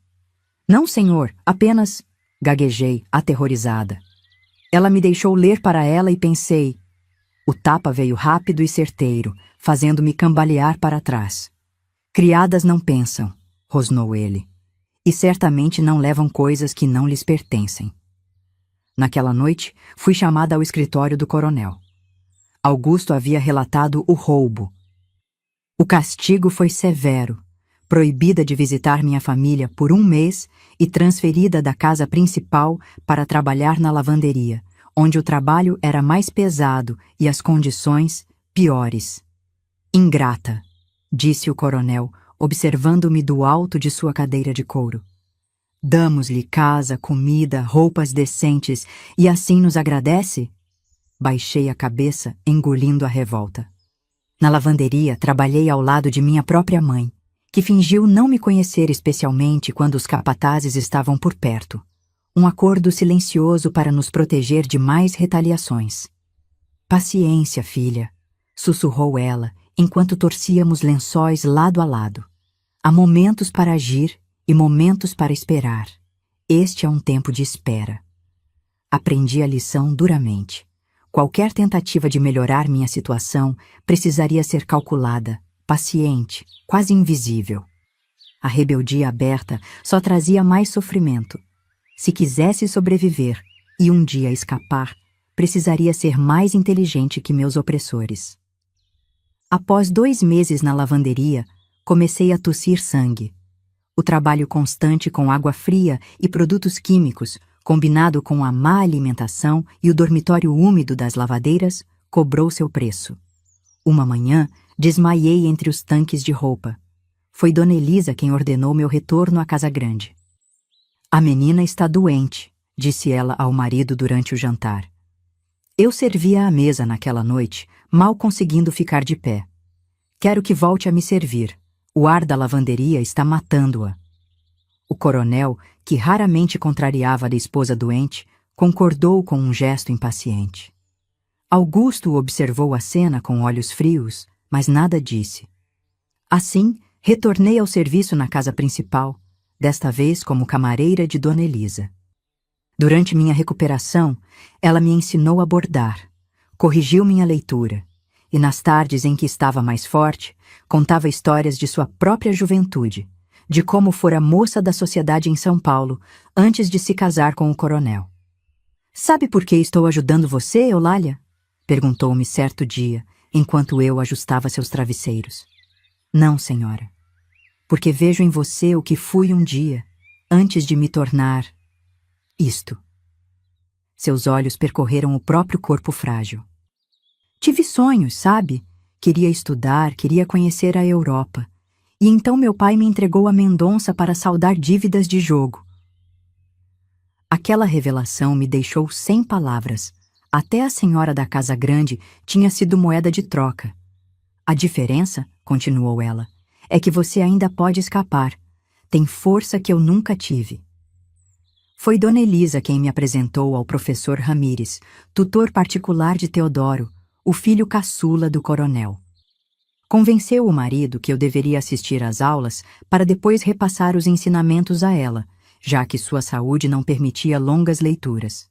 "Não, senhor, apenas..." gaguejei, aterrorizada. Ela me deixou ler para ela e pensei. O tapa veio rápido e certeiro, fazendo-me cambalear para trás. "Criadas não pensam", rosnou ele, "e certamente não levam coisas que não lhes pertencem." Naquela noite, fui chamada ao escritório do coronel. Augusto havia relatado o roubo. O castigo foi severo. proibida de visitar minha família por um mês e transferida da casa principal para trabalhar na lavanderia, onde o trabalho era mais pesado e as condições piores. Ingrata, disse o coronel, observando-me do alto de sua cadeira de couro. Damos-lhe casa, comida, roupas decentes e assim nos agradece? Baixei a cabeça, engolindo a revolta. Na lavanderia, trabalhei ao lado de minha própria mãe, que fingiu não me conhecer especialmente quando os capatazes estavam por perto. Um acordo silencioso para nos proteger de mais retaliações. Paciência, filha, sussurrou ela, enquanto torcíamos lençóis lado a lado. Há momentos para agir e momentos para esperar. Este é um tempo de espera. Aprendi a lição duramente. Qualquer tentativa de melhorar minha situação precisaria ser calculada, paciente, quase invisível. A rebeldia aberta só trazia mais sofrimento. Se quisesse sobreviver e um dia escapar, precisaria ser mais inteligente que meus opressores. Após 2 meses na lavanderia, comecei a tossir sangue. O trabalho constante com água fria e produtos químicos, combinado com a má alimentação e o dormitório úmido das lavadeiras, cobrou seu preço. Uma manhã, desmaiei entre os tanques de roupa. Foi Dona Elisa quem ordenou meu retorno à casa grande. A menina está doente, disse ela ao marido durante o jantar. Eu servia à mesa naquela noite, mal conseguindo ficar de pé. Quero que volte a me servir. O ar da lavanderia está matando-a. O coronel, que raramente contrariava a esposa doente, concordou com um gesto impaciente. Augusto observou a cena com olhos frios, mas nada disse. Assim, retornei ao serviço na casa principal, desta vez como camareira de Dona Elisa. Durante minha recuperação, ela me ensinou a bordar, corrigiu minha leitura, e nas tardes em que estava mais forte, contava histórias de sua própria juventude, de como fora moça da sociedade em São Paulo antes de se casar com o coronel. Sabe por que estou ajudando você, Eulália? Perguntou-me certo dia, enquanto eu ajustava seus travesseiros. Não, senhora. Porque vejo em você o que fui um dia, antes de me tornar isto. Seus olhos percorreram o próprio corpo frágil. Tive sonhos, sabe? Queria estudar, queria conhecer a Europa. E então meu pai me entregou a Mendonça para saldar dívidas de jogo. Aquela revelação me deixou sem palavras. Até a senhora da casa grande tinha sido moeda de troca. A diferença, continuou ela, é que você ainda pode escapar. Tem força que eu nunca tive. Foi Dona Elisa quem me apresentou ao professor Ramírez, tutor particular de Teodoro, o filho caçula do coronel. Convenceu o marido que eu deveria assistir às aulas para depois repassar os ensinamentos a ela, já que sua saúde não permitia longas leituras.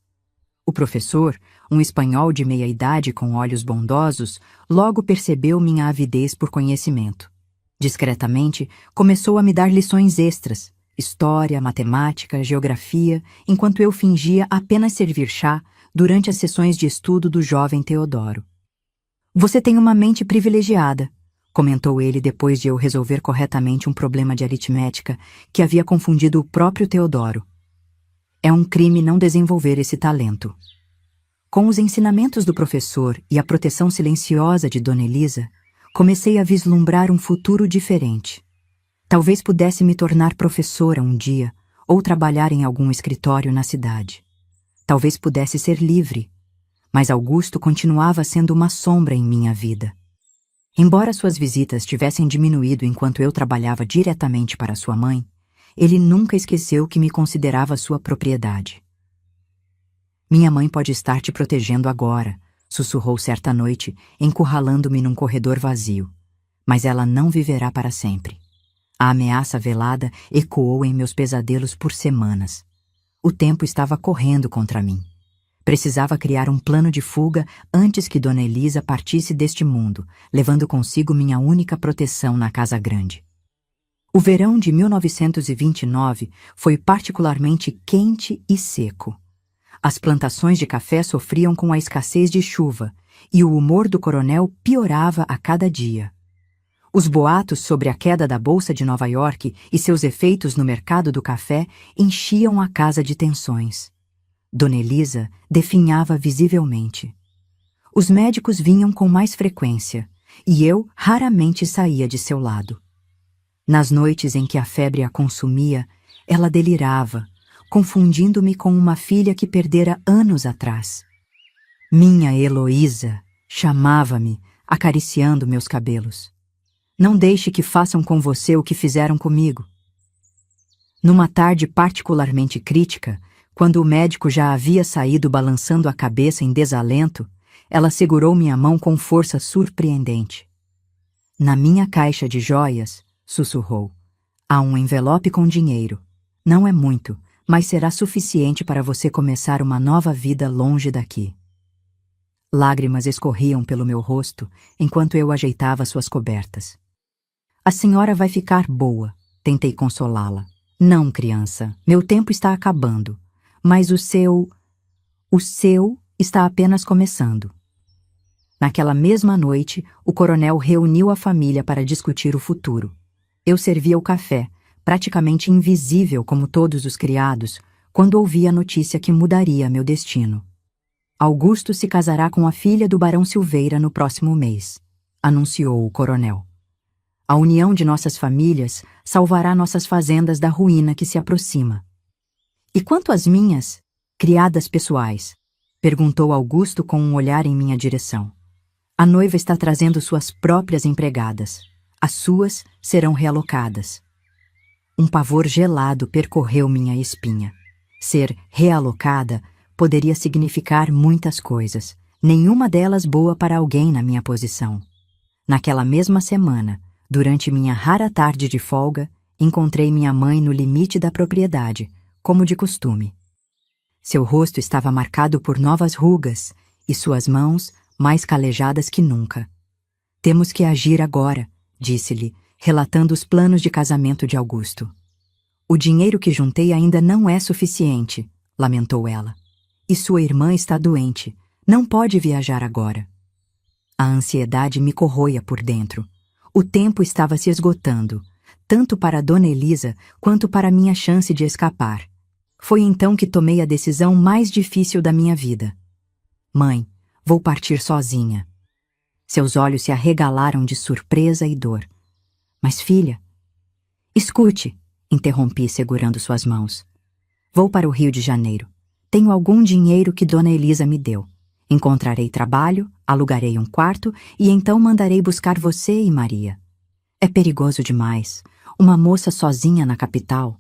O professor, um espanhol de meia-idade com olhos bondosos, logo percebeu minha avidez por conhecimento. Discretamente, começou a me dar lições extras, história, matemática, geografia, enquanto eu fingia apenas servir chá durante as sessões de estudo do jovem Teodoro. Você tem uma mente privilegiada, comentou ele depois de eu resolver corretamente um problema de aritmética que havia confundido o próprio Teodoro. É um crime não desenvolver esse talento. Com os ensinamentos do professor e a proteção silenciosa de Dona Elisa, comecei a vislumbrar um futuro diferente. Talvez pudesse me tornar professora um dia ou trabalhar em algum escritório na cidade. Talvez pudesse ser livre, mas Augusto continuava sendo uma sombra em minha vida. Embora suas visitas tivessem diminuído enquanto eu trabalhava diretamente para sua mãe, ele nunca esqueceu que me considerava sua propriedade. Minha mãe pode estar te protegendo agora, sussurrou certa noite, encurralando-me num corredor vazio. Mas ela não viverá para sempre. A ameaça velada ecoou em meus pesadelos por semanas. O tempo estava correndo contra mim. Precisava criar um plano de fuga antes que Dona Elisa partisse deste mundo, levando consigo minha única proteção na casa grande. O verão de 1929 foi particularmente quente e seco. As plantações de café sofriam com a escassez de chuva, e o humor do coronel piorava a cada dia. Os boatos sobre a queda da Bolsa de Nova York e seus efeitos no mercado do café enchiam a casa de tensões. Dona Elisa definhava visivelmente. Os médicos vinham com mais frequência, e eu raramente saía de seu lado. Nas noites em que a febre a consumia, ela delirava, confundindo-me com uma filha que perdera anos atrás. Minha Heloísa, chamava-me, acariciando meus cabelos. Não deixe que façam com você o que fizeram comigo. Numa tarde particularmente crítica, quando o médico já havia saído balançando a cabeça em desalento, ela segurou minha mão com força surpreendente. Na minha caixa de joias, sussurrou, há um envelope com dinheiro. Não é muito, mas será suficiente para você começar uma nova vida longe daqui. Lágrimas escorriam pelo meu rosto enquanto eu ajeitava suas cobertas. A senhora vai ficar boa, tentei consolá-la. Não, criança, meu tempo está acabando, mas o seu está apenas começando. Naquela mesma noite, o coronel reuniu a família para discutir o futuro. Eu servia o café, praticamente invisível como todos os criados, quando ouvi a notícia que mudaria meu destino. Augusto se casará com a filha do barão Silveira no próximo mês, anunciou o coronel. A união de nossas famílias salvará nossas fazendas da ruína que se aproxima. E quanto às minhas, criadas pessoais? Perguntou Augusto com um olhar em minha direção. A noiva está trazendo suas próprias empregadas. As suas serão realocadas. Um pavor gelado percorreu minha espinha. Ser realocada poderia significar muitas coisas, nenhuma delas boa para alguém na minha posição. Naquela mesma semana, durante minha rara tarde de folga, encontrei minha mãe no limite da propriedade, como de costume. Seu rosto estava marcado por novas rugas e suas mãos mais calejadas que nunca. Temos que agir agora, disse-lhe, relatando os planos de casamento de Augusto. O dinheiro que juntei ainda não é suficiente, lamentou ela. E sua irmã está doente, não pode viajar agora. A ansiedade me corroía por dentro. O tempo estava se esgotando, tanto para Dona Elisa quanto para minha chance de escapar. Foi então que tomei a decisão mais difícil da minha vida. Mãe, vou partir sozinha. Seus olhos se arregalaram de surpresa e dor. Mas filha... Escute, interrompi segurando suas mãos. Vou para o Rio de Janeiro. Tenho algum dinheiro que Dona Elisa me deu. Encontrarei trabalho, alugarei um quarto e então mandarei buscar você e Maria. É perigoso demais. Uma moça sozinha na capital.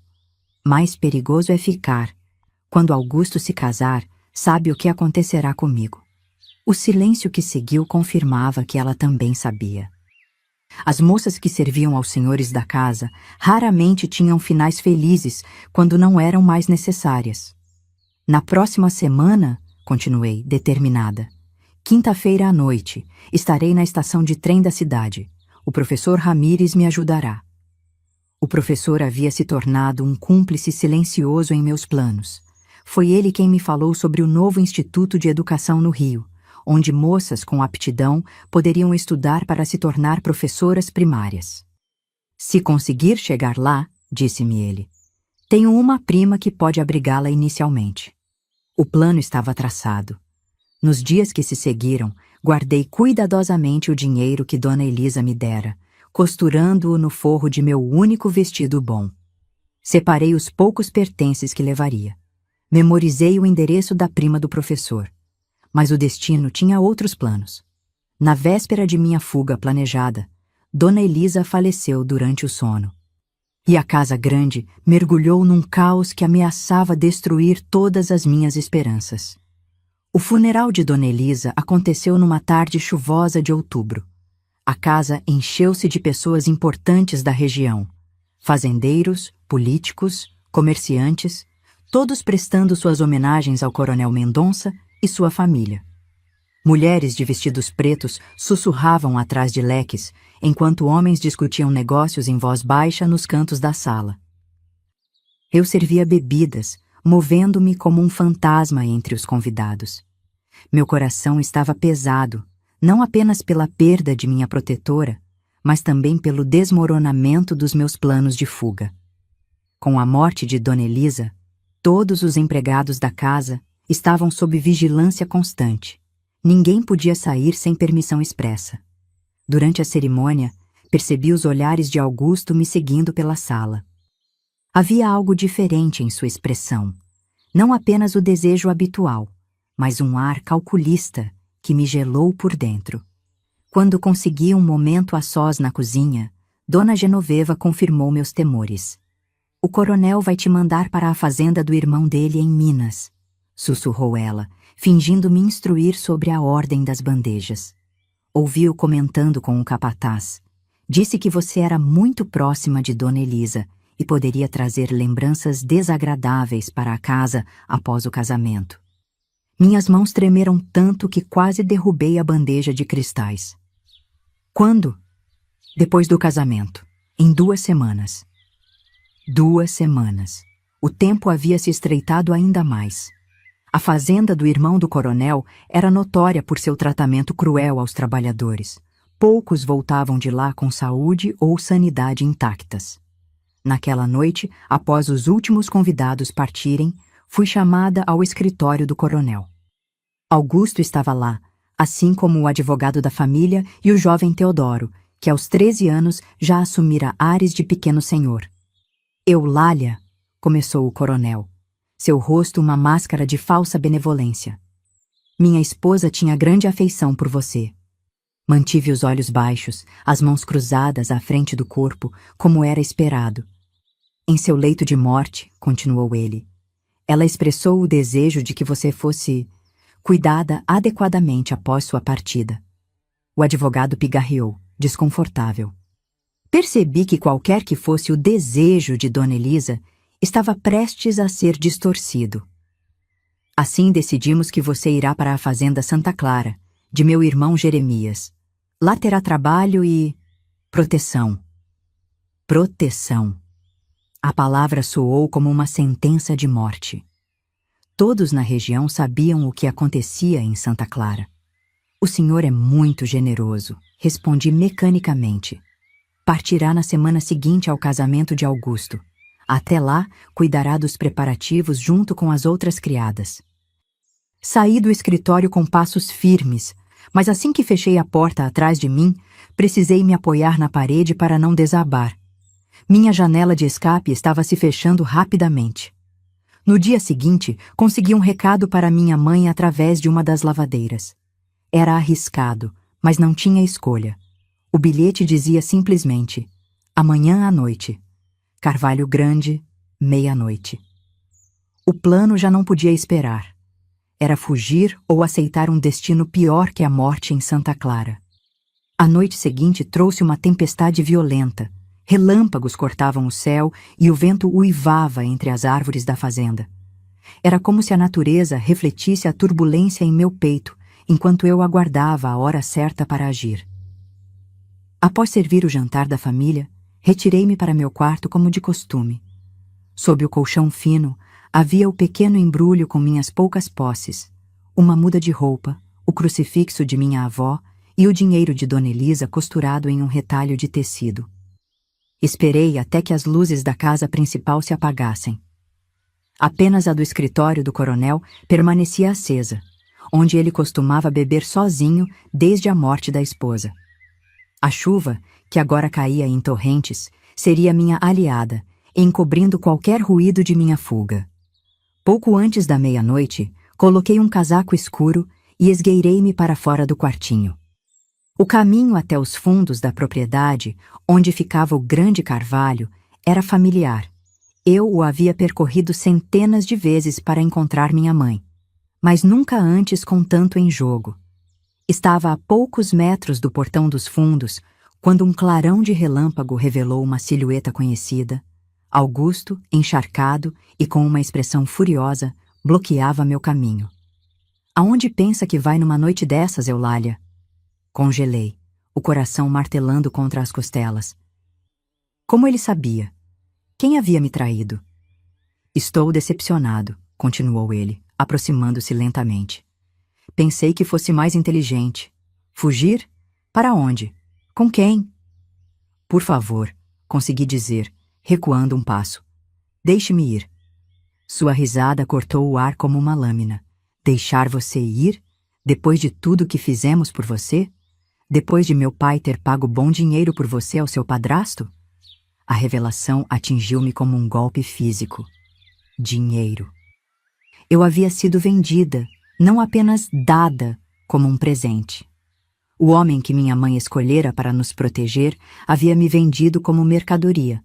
Mais perigoso é ficar. Quando Augusto se casar, sabe o que acontecerá comigo. O silêncio que seguiu confirmava que ela também sabia. As moças que serviam aos senhores da casa raramente tinham finais felizes quando não eram mais necessárias. Na próxima semana, continuei, determinada. Quinta-feira à noite, estarei na estação de trem da cidade. O professor Ramírez me ajudará. O professor havia se tornado um cúmplice silencioso em meus planos. Foi ele quem me falou sobre o novo Instituto de Educação no Rio, onde moças com aptidão poderiam estudar para se tornar professoras primárias. Se conseguir chegar lá, disse-me ele, tenho uma prima que pode abrigá-la inicialmente. O plano estava traçado. Nos dias que se seguiram, guardei cuidadosamente o dinheiro que Dona Elisa me dera, costurando-o no forro de meu único vestido bom. Separei os poucos pertences que levaria. Memorizei o endereço da prima do professor. Mas o destino tinha outros planos. Na véspera de minha fuga planejada, Dona Elisa faleceu durante o sono. E a casa grande mergulhou num caos que ameaçava destruir todas as minhas esperanças. O funeral de Dona Elisa aconteceu numa tarde chuvosa de outubro. A casa encheu-se de pessoas importantes da região. Fazendeiros, políticos, comerciantes, todos prestando suas homenagens ao coronel Mendonça e sua família. Mulheres de vestidos pretos sussurravam atrás de leques, enquanto homens discutiam negócios em voz baixa nos cantos da sala. Eu servia bebidas, movendo-me como um fantasma entre os convidados. Meu coração estava pesado, não apenas pela perda de minha protetora, mas também pelo desmoronamento dos meus planos de fuga. Com a morte de Dona Elisa, todos os empregados da casa estavam sob vigilância constante. Ninguém podia sair sem permissão expressa. Durante a cerimônia, percebi os olhares de Augusto me seguindo pela sala. Havia algo diferente em sua expressão. Não apenas o desejo habitual, mas um ar calculista que me gelou por dentro. Quando consegui um momento a sós na cozinha, Dona Genoveva confirmou meus temores. "O coronel vai te mandar para a fazenda do irmão dele em Minas", sussurrou ela, fingindo me instruir sobre a ordem das bandejas. Ouvi-o comentando com o capataz. "Disse que você era muito próxima de Dona Elisa e poderia trazer lembranças desagradáveis para a casa após o casamento." Minhas mãos tremeram tanto que quase derrubei a bandeja de cristais. "Quando?" "Depois do casamento. Em 2 semanas." 2 semanas. O tempo havia se estreitado ainda mais. A fazenda do irmão do coronel era notória por seu tratamento cruel aos trabalhadores. Poucos voltavam de lá com saúde ou sanidade intactas. Naquela noite, após os últimos convidados partirem, fui chamada ao escritório do coronel. Augusto estava lá, assim como o advogado da família e o jovem Teodoro, que aos 13 anos já assumira ares de pequeno senhor. "Eulália", começou o coronel, seu rosto uma máscara de falsa benevolência. "Minha esposa tinha grande afeição por você." Mantive os olhos baixos, as mãos cruzadas à frente do corpo, como era esperado. "Em seu leito de morte", continuou ele, "ela expressou o desejo de que você fosse cuidada adequadamente após sua partida." O advogado pigarreou, desconfortável. Percebi que qualquer que fosse o desejo de Dona Elisa, estava prestes a ser distorcido. "Assim decidimos que você irá para a fazenda Santa Clara, de meu irmão Jeremias. Lá terá trabalho e proteção." Proteção. A palavra soou como uma sentença de morte. Todos na região sabiam o que acontecia em Santa Clara. "O senhor é muito generoso", respondi mecanicamente. "Partirá na semana seguinte ao casamento de Augusto. Até lá, cuidará dos preparativos junto com as outras criadas." Saí do escritório com passos firmes, mas assim que fechei a porta atrás de mim, precisei me apoiar na parede para não desabar. Minha janela de escape estava se fechando rapidamente. No dia seguinte, consegui um recado para minha mãe através de uma das lavadeiras. Era arriscado, mas não tinha escolha. O bilhete dizia simplesmente: "Amanhã à noite. Carvalho Grande, 00:30. O plano já não podia esperar. Era fugir ou aceitar um destino pior que a morte em Santa Clara. A noite seguinte trouxe uma tempestade violenta. Relâmpagos cortavam o céu e o vento uivava entre as árvores da fazenda. Era como se a natureza refletisse a turbulência em meu peito, enquanto eu aguardava a hora certa para agir. Após servir o jantar da família, retirei-me para meu quarto como de costume. Sob o colchão fino, havia o pequeno embrulho com minhas poucas posses, uma muda de roupa, o crucifixo de minha avó e o dinheiro de Dona Elisa costurado em um retalho de tecido. Esperei até que as luzes da casa principal se apagassem. Apenas a do escritório do coronel permanecia acesa, onde ele costumava beber sozinho desde a morte da esposa. A chuva, que agora caía em torrentes, seria minha aliada, encobrindo qualquer ruído de minha fuga. Pouco antes da 00:30, coloquei um casaco escuro e esgueirei-me para fora do quartinho. O caminho até os fundos da propriedade, onde ficava o grande carvalho, era familiar. Eu o havia percorrido centenas de vezes para encontrar minha mãe, mas nunca antes com tanto em jogo. Estava a poucos metros do portão dos fundos, quando um clarão de relâmpago revelou uma silhueta conhecida. Augusto, encharcado e com uma expressão furiosa, bloqueava meu caminho. "Aonde pensa que vai numa noite dessas, Eulália?" Congelei, o coração martelando contra as costelas. Como ele sabia? Quem havia me traído? "Estou decepcionado", continuou ele, aproximando-se lentamente. "Pensei que fosse mais inteligente. Fugir? Para onde? Com quem?" Por favor, consegui dizer, recuando um passo. Deixe-me ir. Sua risada cortou o ar como uma lâmina. Deixar você ir? Depois de tudo que fizemos por você? Depois de meu pai ter pago bom dinheiro por você ao seu padrasto? A revelação atingiu-me como um golpe físico. Dinheiro. Eu havia sido vendida, não apenas dada, como um presente. O homem que minha mãe escolhera para nos proteger havia me vendido como mercadoria.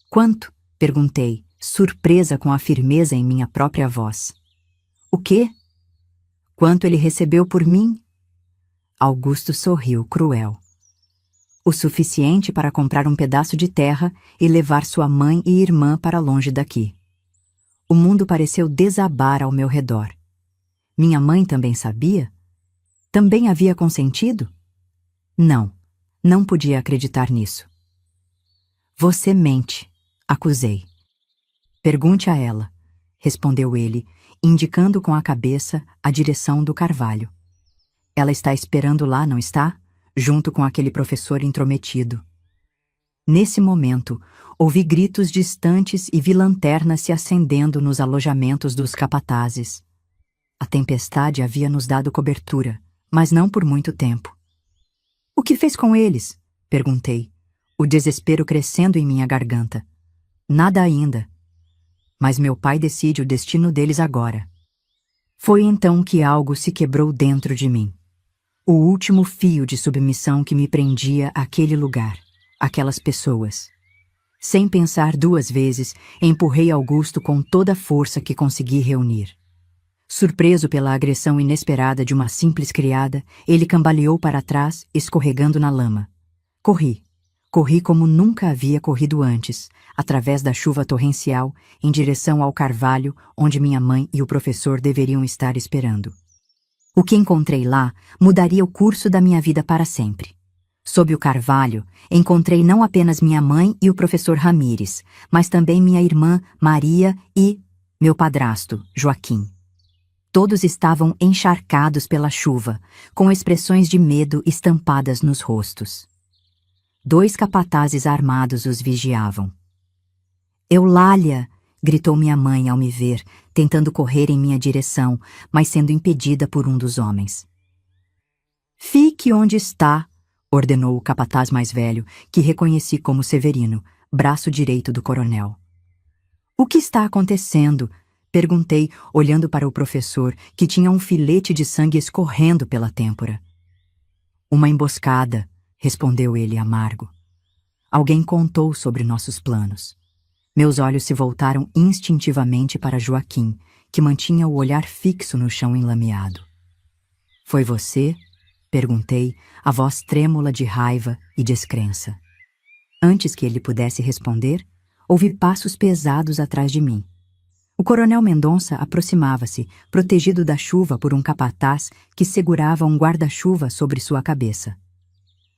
Quanto? Perguntei, surpresa com a firmeza em minha própria voz. O quê? Quanto ele recebeu por mim? Augusto sorriu, cruel. O suficiente para comprar um pedaço de terra e levar sua mãe e irmã para longe daqui. O mundo pareceu desabar ao meu redor. Minha mãe também sabia? Também havia consentido? Não, não podia acreditar nisso. Você mente, acusei. Pergunte a ela, respondeu ele, indicando com a cabeça a direção do carvalho. Ela está esperando lá, não está? Junto com aquele professor intrometido. Nesse momento, ouvi gritos distantes e vi lanternas se acendendo nos alojamentos dos capatazes. A tempestade havia nos dado cobertura, mas não por muito tempo. O que fez com eles? Perguntei, o desespero crescendo em minha garganta. Nada ainda. Mas meu pai decide o destino deles agora. Foi então que algo se quebrou dentro de mim. O último fio de submissão que me prendia àquele lugar, aquelas pessoas. Sem pensar duas vezes, empurrei Augusto com toda a força que consegui reunir. Surpreso pela agressão inesperada de uma simples criada, ele cambaleou para trás, escorregando na lama. Corri. Corri como nunca havia corrido antes, através da chuva torrencial, em direção ao carvalho onde minha mãe e o professor deveriam estar esperando. O que encontrei lá mudaria o curso da minha vida para sempre. Sob o carvalho, encontrei não apenas minha mãe e o professor Ramírez, mas também minha irmã Maria e meu padrasto, Joaquim. Todos estavam encharcados pela chuva, com expressões de medo estampadas nos rostos. 2 capatazes armados os vigiavam. Eulália! Gritou minha mãe ao me ver, tentando correr em minha direção, mas sendo impedida por um dos homens. Fique onde está, ordenou o capataz mais velho, que reconheci como Severino, braço direito do coronel. O que está acontecendo? Perguntei, olhando para o professor, que tinha um filete de sangue escorrendo pela têmpora. Uma emboscada, respondeu ele amargo. Alguém contou sobre nossos planos. Meus olhos se voltaram instintivamente para Joaquim, que mantinha o olhar fixo no chão enlameado. Foi você? Perguntei, a voz trêmula de raiva e descrença. Antes que ele pudesse responder, ouvi passos pesados atrás de mim. O coronel Mendonça aproximava-se, protegido da chuva por um capataz que segurava um guarda-chuva sobre sua cabeça.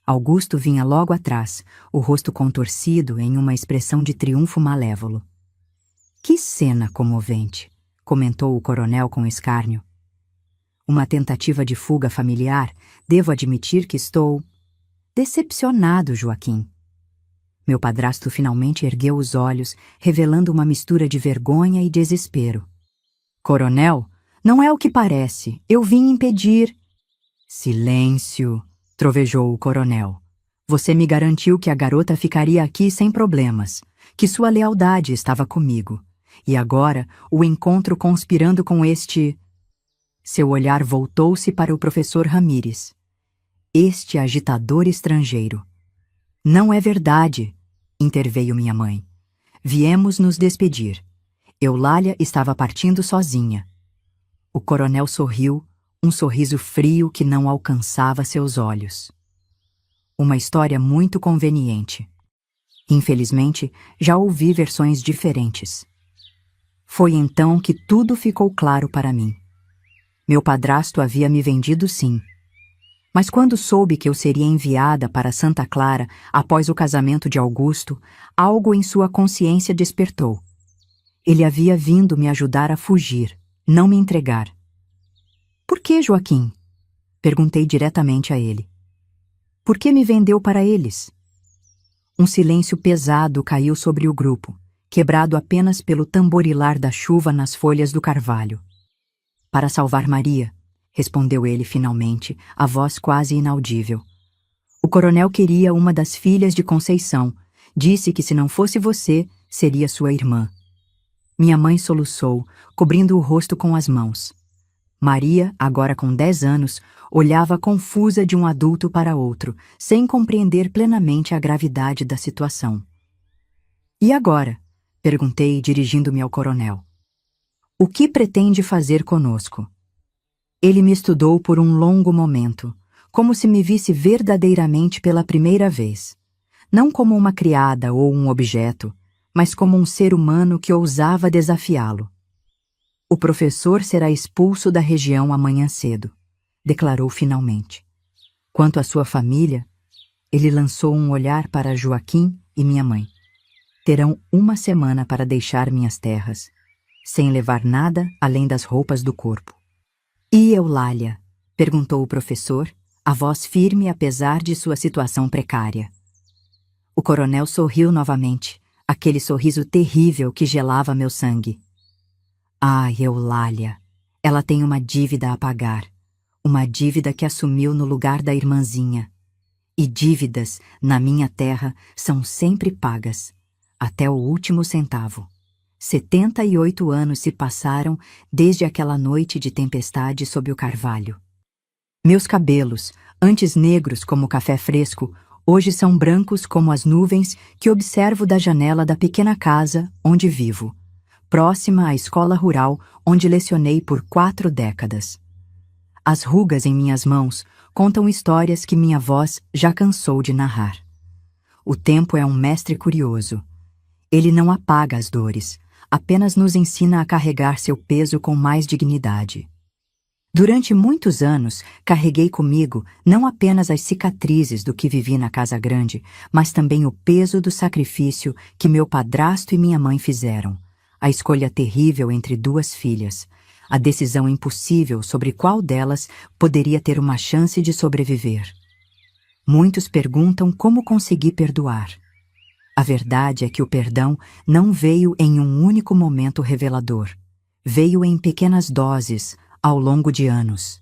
Augusto vinha logo atrás, o rosto contorcido em uma expressão de triunfo malévolo. Que cena comovente, comentou o coronel com escárnio. Uma tentativa de fuga familiar, devo admitir que estou decepcionado, Joaquim. Meu padrasto finalmente ergueu os olhos, revelando uma mistura de vergonha e desespero. Coronel, não é o que parece. Eu vim impedir. Silêncio, trovejou o coronel. Você me garantiu que a garota ficaria aqui sem problemas, que sua lealdade estava comigo. E agora, o encontro conspirando com este... Seu olhar voltou-se para o professor Ramírez. Este agitador estrangeiro. Não é verdade, interveio minha mãe. Viemos nos despedir. Eulália estava partindo sozinha. O coronel sorriu, um sorriso frio que não alcançava seus olhos. Uma história muito conveniente. Infelizmente, já ouvi versões diferentes. Foi então que tudo ficou claro para mim. Meu padrasto havia me vendido sim. Mas quando soube que eu seria enviada para Santa Clara após o casamento de Augusto, algo em sua consciência despertou. Ele havia vindo me ajudar a fugir, não me entregar. Por que, Joaquim? Perguntei diretamente a ele. Por que me vendeu para eles? Um silêncio pesado caiu sobre o grupo, quebrado apenas pelo tamborilar da chuva nas folhas do carvalho. Para salvar Maria, respondeu ele finalmente, a voz quase inaudível. O coronel queria uma das filhas de Conceição. Disse que se não fosse você, seria sua irmã. Minha mãe soluçou, cobrindo o rosto com as mãos. Maria, agora com 10 anos, olhava confusa de um adulto para outro, sem compreender plenamente a gravidade da situação. E agora? Perguntei, dirigindo-me ao coronel. O que pretende fazer conosco? Ele me estudou por um longo momento, como se me visse verdadeiramente pela primeira vez. Não como uma criada ou um objeto, mas como um ser humano que ousava desafiá-lo. O professor será expulso da região amanhã cedo, declarou finalmente. Quanto à sua família, ele lançou um olhar para Joaquim e minha mãe. Terão 1 semana para deixar minhas terras, sem levar nada além das roupas do corpo. E Eulália? Perguntou o professor, a voz firme apesar de sua situação precária. O coronel sorriu novamente, aquele sorriso terrível que gelava meu sangue. Ah, Eulália, ela tem uma dívida a pagar, uma dívida que assumiu no lugar da irmãzinha. E dívidas, na minha terra, são sempre pagas, até o último centavo. 78 anos se passaram desde aquela noite de tempestade sob o carvalho. Meus cabelos, antes negros como café fresco, hoje são brancos como as nuvens que observo da janela da pequena casa onde vivo, próxima à escola rural onde lecionei por 4 décadas. As rugas em minhas mãos contam histórias que minha voz já cansou de narrar. O tempo é um mestre curioso. Ele não apaga as dores, apenas nos ensina a carregar seu peso com mais dignidade. Durante muitos anos, carreguei comigo não apenas as cicatrizes do que vivi na Casa Grande, mas também o peso do sacrifício que meu padrasto e minha mãe fizeram, a escolha terrível entre 2 filhas, a decisão impossível sobre qual delas poderia ter uma chance de sobreviver. Muitos perguntam como consegui perdoar. A verdade é que o perdão não veio em um único momento revelador. Veio em pequenas doses, ao longo de anos.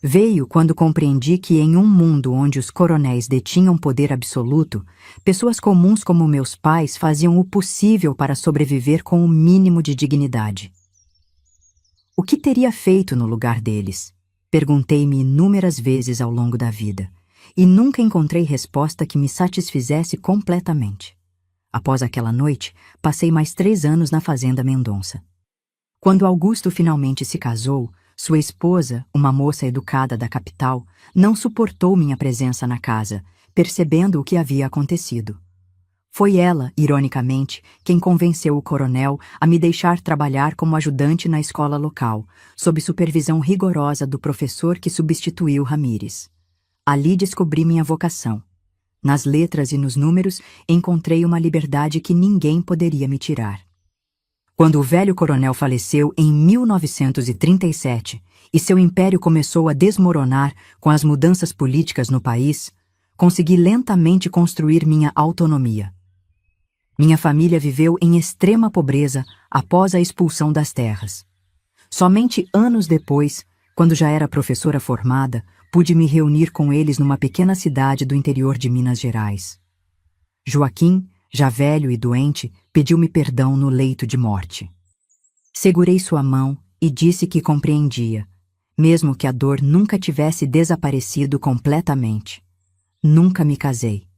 Veio quando compreendi que em um mundo onde os coronéis detinham poder absoluto, pessoas comuns como meus pais faziam o possível para sobreviver com o mínimo de dignidade. O que teria feito no lugar deles? Perguntei-me inúmeras vezes ao longo da vida, e nunca encontrei resposta que me satisfizesse completamente. Após aquela noite, passei mais 3 anos na fazenda Mendonça. Quando Augusto finalmente se casou, sua esposa, uma moça educada da capital, não suportou minha presença na casa, percebendo o que havia acontecido. Foi ela, ironicamente, quem convenceu o coronel a me deixar trabalhar como ajudante na escola local, sob supervisão rigorosa do professor que substituiu Ramírez. Ali descobri minha vocação. Nas letras e nos números, encontrei uma liberdade que ninguém poderia me tirar. Quando o velho coronel faleceu em 1937 e seu império começou a desmoronar com as mudanças políticas no país, consegui lentamente construir minha autonomia. Minha família viveu em extrema pobreza após a expulsão das terras. Somente anos depois, quando já era professora formada, pude me reunir com eles numa pequena cidade do interior de Minas Gerais. Joaquim, já velho e doente, pediu-me perdão no leito de morte. Segurei sua mão e disse que compreendia, mesmo que a dor nunca tivesse desaparecido completamente. Nunca me casei.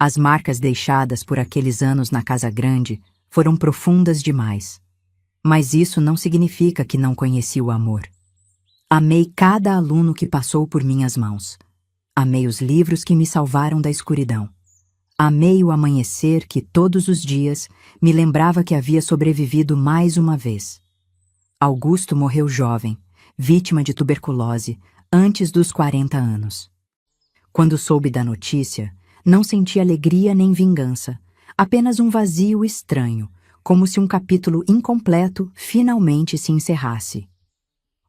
As marcas deixadas por aqueles anos na Casa Grande foram profundas demais. Mas isso não significa que não conheci o amor. Amei cada aluno que passou por minhas mãos. Amei os livros que me salvaram da escuridão. Amei o amanhecer que, todos os dias, me lembrava que havia sobrevivido mais uma vez. Augusto morreu jovem, vítima de tuberculose, antes dos 40 anos. Quando soube da notícia, não senti alegria nem vingança, apenas um vazio estranho, como se um capítulo incompleto finalmente se encerrasse.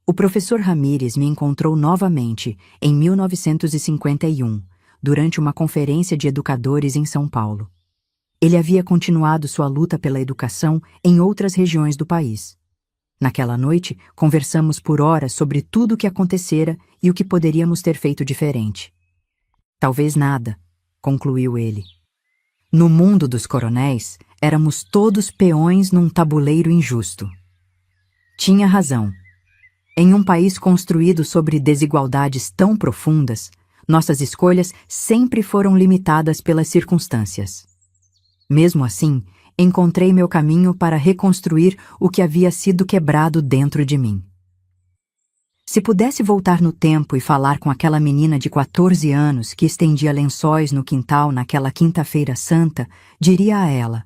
O professor Ramírez me encontrou novamente em 1951, durante uma conferência de educadores em São Paulo. Ele havia continuado sua luta pela educação em outras regiões do país. Naquela noite, conversamos por horas sobre tudo o que acontecera e o que poderíamos ter feito diferente. Talvez nada, concluiu ele. No mundo dos coronéis, éramos todos peões num tabuleiro injusto. Tinha razão. Em um país construído sobre desigualdades tão profundas, nossas escolhas sempre foram limitadas pelas circunstâncias. Mesmo assim, encontrei meu caminho para reconstruir o que havia sido quebrado dentro de mim. Se pudesse voltar no tempo e falar com aquela menina de 14 anos que estendia lençóis no quintal naquela quinta-feira santa, diria a ela: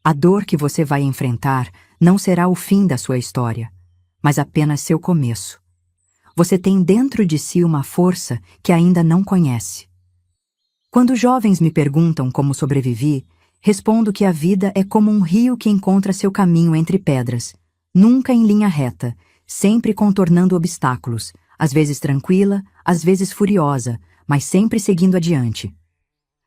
a dor que você vai enfrentar não será o fim da sua história, mas apenas seu começo. Você tem dentro de si uma força que ainda não conhece. Quando jovens me perguntam como sobrevivi, respondo que a vida é como um rio que encontra seu caminho entre pedras, nunca em linha reta, sempre contornando obstáculos, às vezes tranquila, às vezes furiosa, mas sempre seguindo adiante.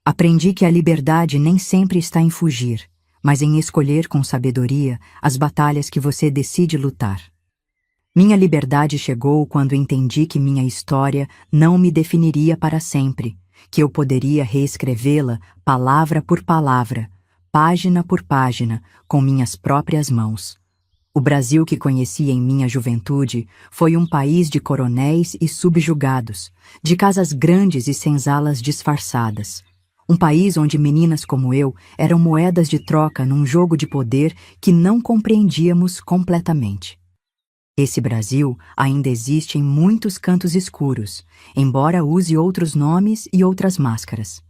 Aprendi que a liberdade nem sempre está em fugir, mas em escolher com sabedoria as batalhas que você decide lutar. Minha liberdade chegou quando entendi que minha história não me definiria para sempre, que eu poderia reescrevê-la palavra por palavra, página por página, com minhas próprias mãos. O Brasil que conheci em minha juventude foi um país de coronéis e subjugados, de casas grandes e senzalas disfarçadas. Um país onde meninas como eu eram moedas de troca num jogo de poder que não compreendíamos completamente. Esse Brasil ainda existe em muitos cantos escuros, embora use outros nomes e outras máscaras.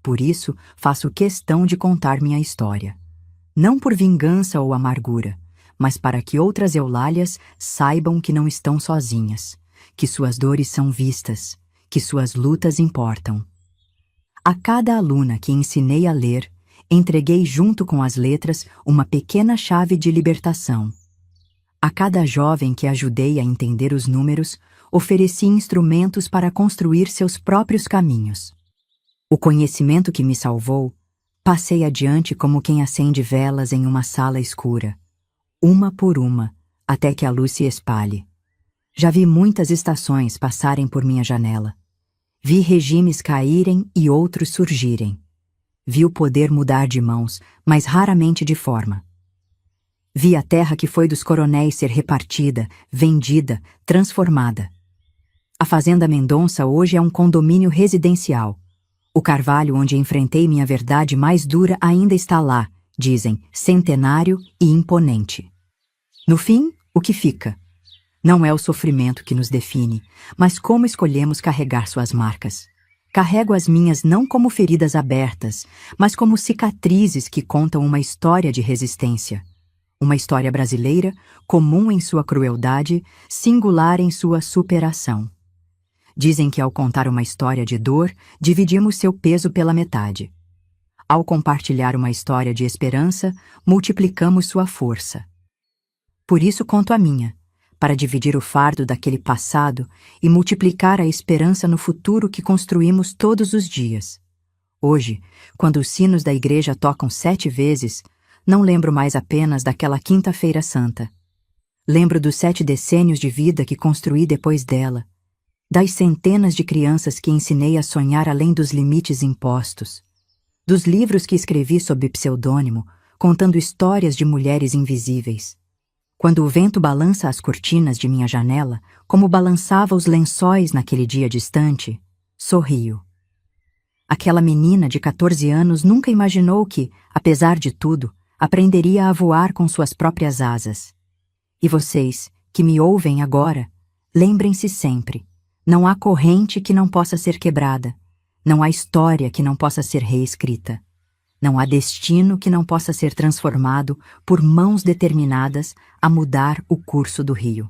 Por isso, faço questão de contar minha história. Não por vingança ou amargura, mas para que outras Eulálias saibam que não estão sozinhas, que suas dores são vistas, que suas lutas importam. A cada aluna que ensinei a ler, entreguei junto com as letras uma pequena chave de libertação. A cada jovem que ajudei a entender os números, ofereci instrumentos para construir seus próprios caminhos. O conhecimento que me salvou, passei adiante como quem acende velas em uma sala escura, uma por uma, até que a luz se espalhe. Já vi muitas estações passarem por minha janela. Vi regimes caírem e outros surgirem. Vi o poder mudar de mãos, mas raramente de forma. Vi a terra que foi dos coronéis ser repartida, vendida, transformada. A Fazenda Mendonça hoje é um condomínio residencial. O carvalho onde enfrentei minha verdade mais dura ainda está lá, dizem, centenário e imponente. No fim, o que fica? Não é o sofrimento que nos define, mas como escolhemos carregar suas marcas. Carrego as minhas não como feridas abertas, mas como cicatrizes que contam uma história de resistência. Uma história brasileira, comum em sua crueldade, singular em sua superação. Dizem que ao contar uma história de dor, dividimos seu peso pela metade. Ao compartilhar uma história de esperança, multiplicamos sua força. Por isso conto a minha, para dividir o fardo daquele passado e multiplicar a esperança no futuro que construímos todos os dias. Hoje, quando os sinos da igreja tocam 7 vezes, não lembro mais apenas daquela quinta-feira santa. Lembro dos 7 decênios de vida que construí depois dela, das centenas de crianças que ensinei a sonhar além dos limites impostos, dos livros que escrevi sob pseudônimo, contando histórias de mulheres invisíveis. Quando o vento balança as cortinas de minha janela, como balançava os lençóis naquele dia distante, sorrio. Aquela menina de 14 anos nunca imaginou que, apesar de tudo, aprenderia a voar com suas próprias asas. E vocês, que me ouvem agora, lembrem-se sempre, não há corrente que não possa ser quebrada, não há história que não possa ser reescrita, não há destino que não possa ser transformado por mãos determinadas a mudar o curso do rio.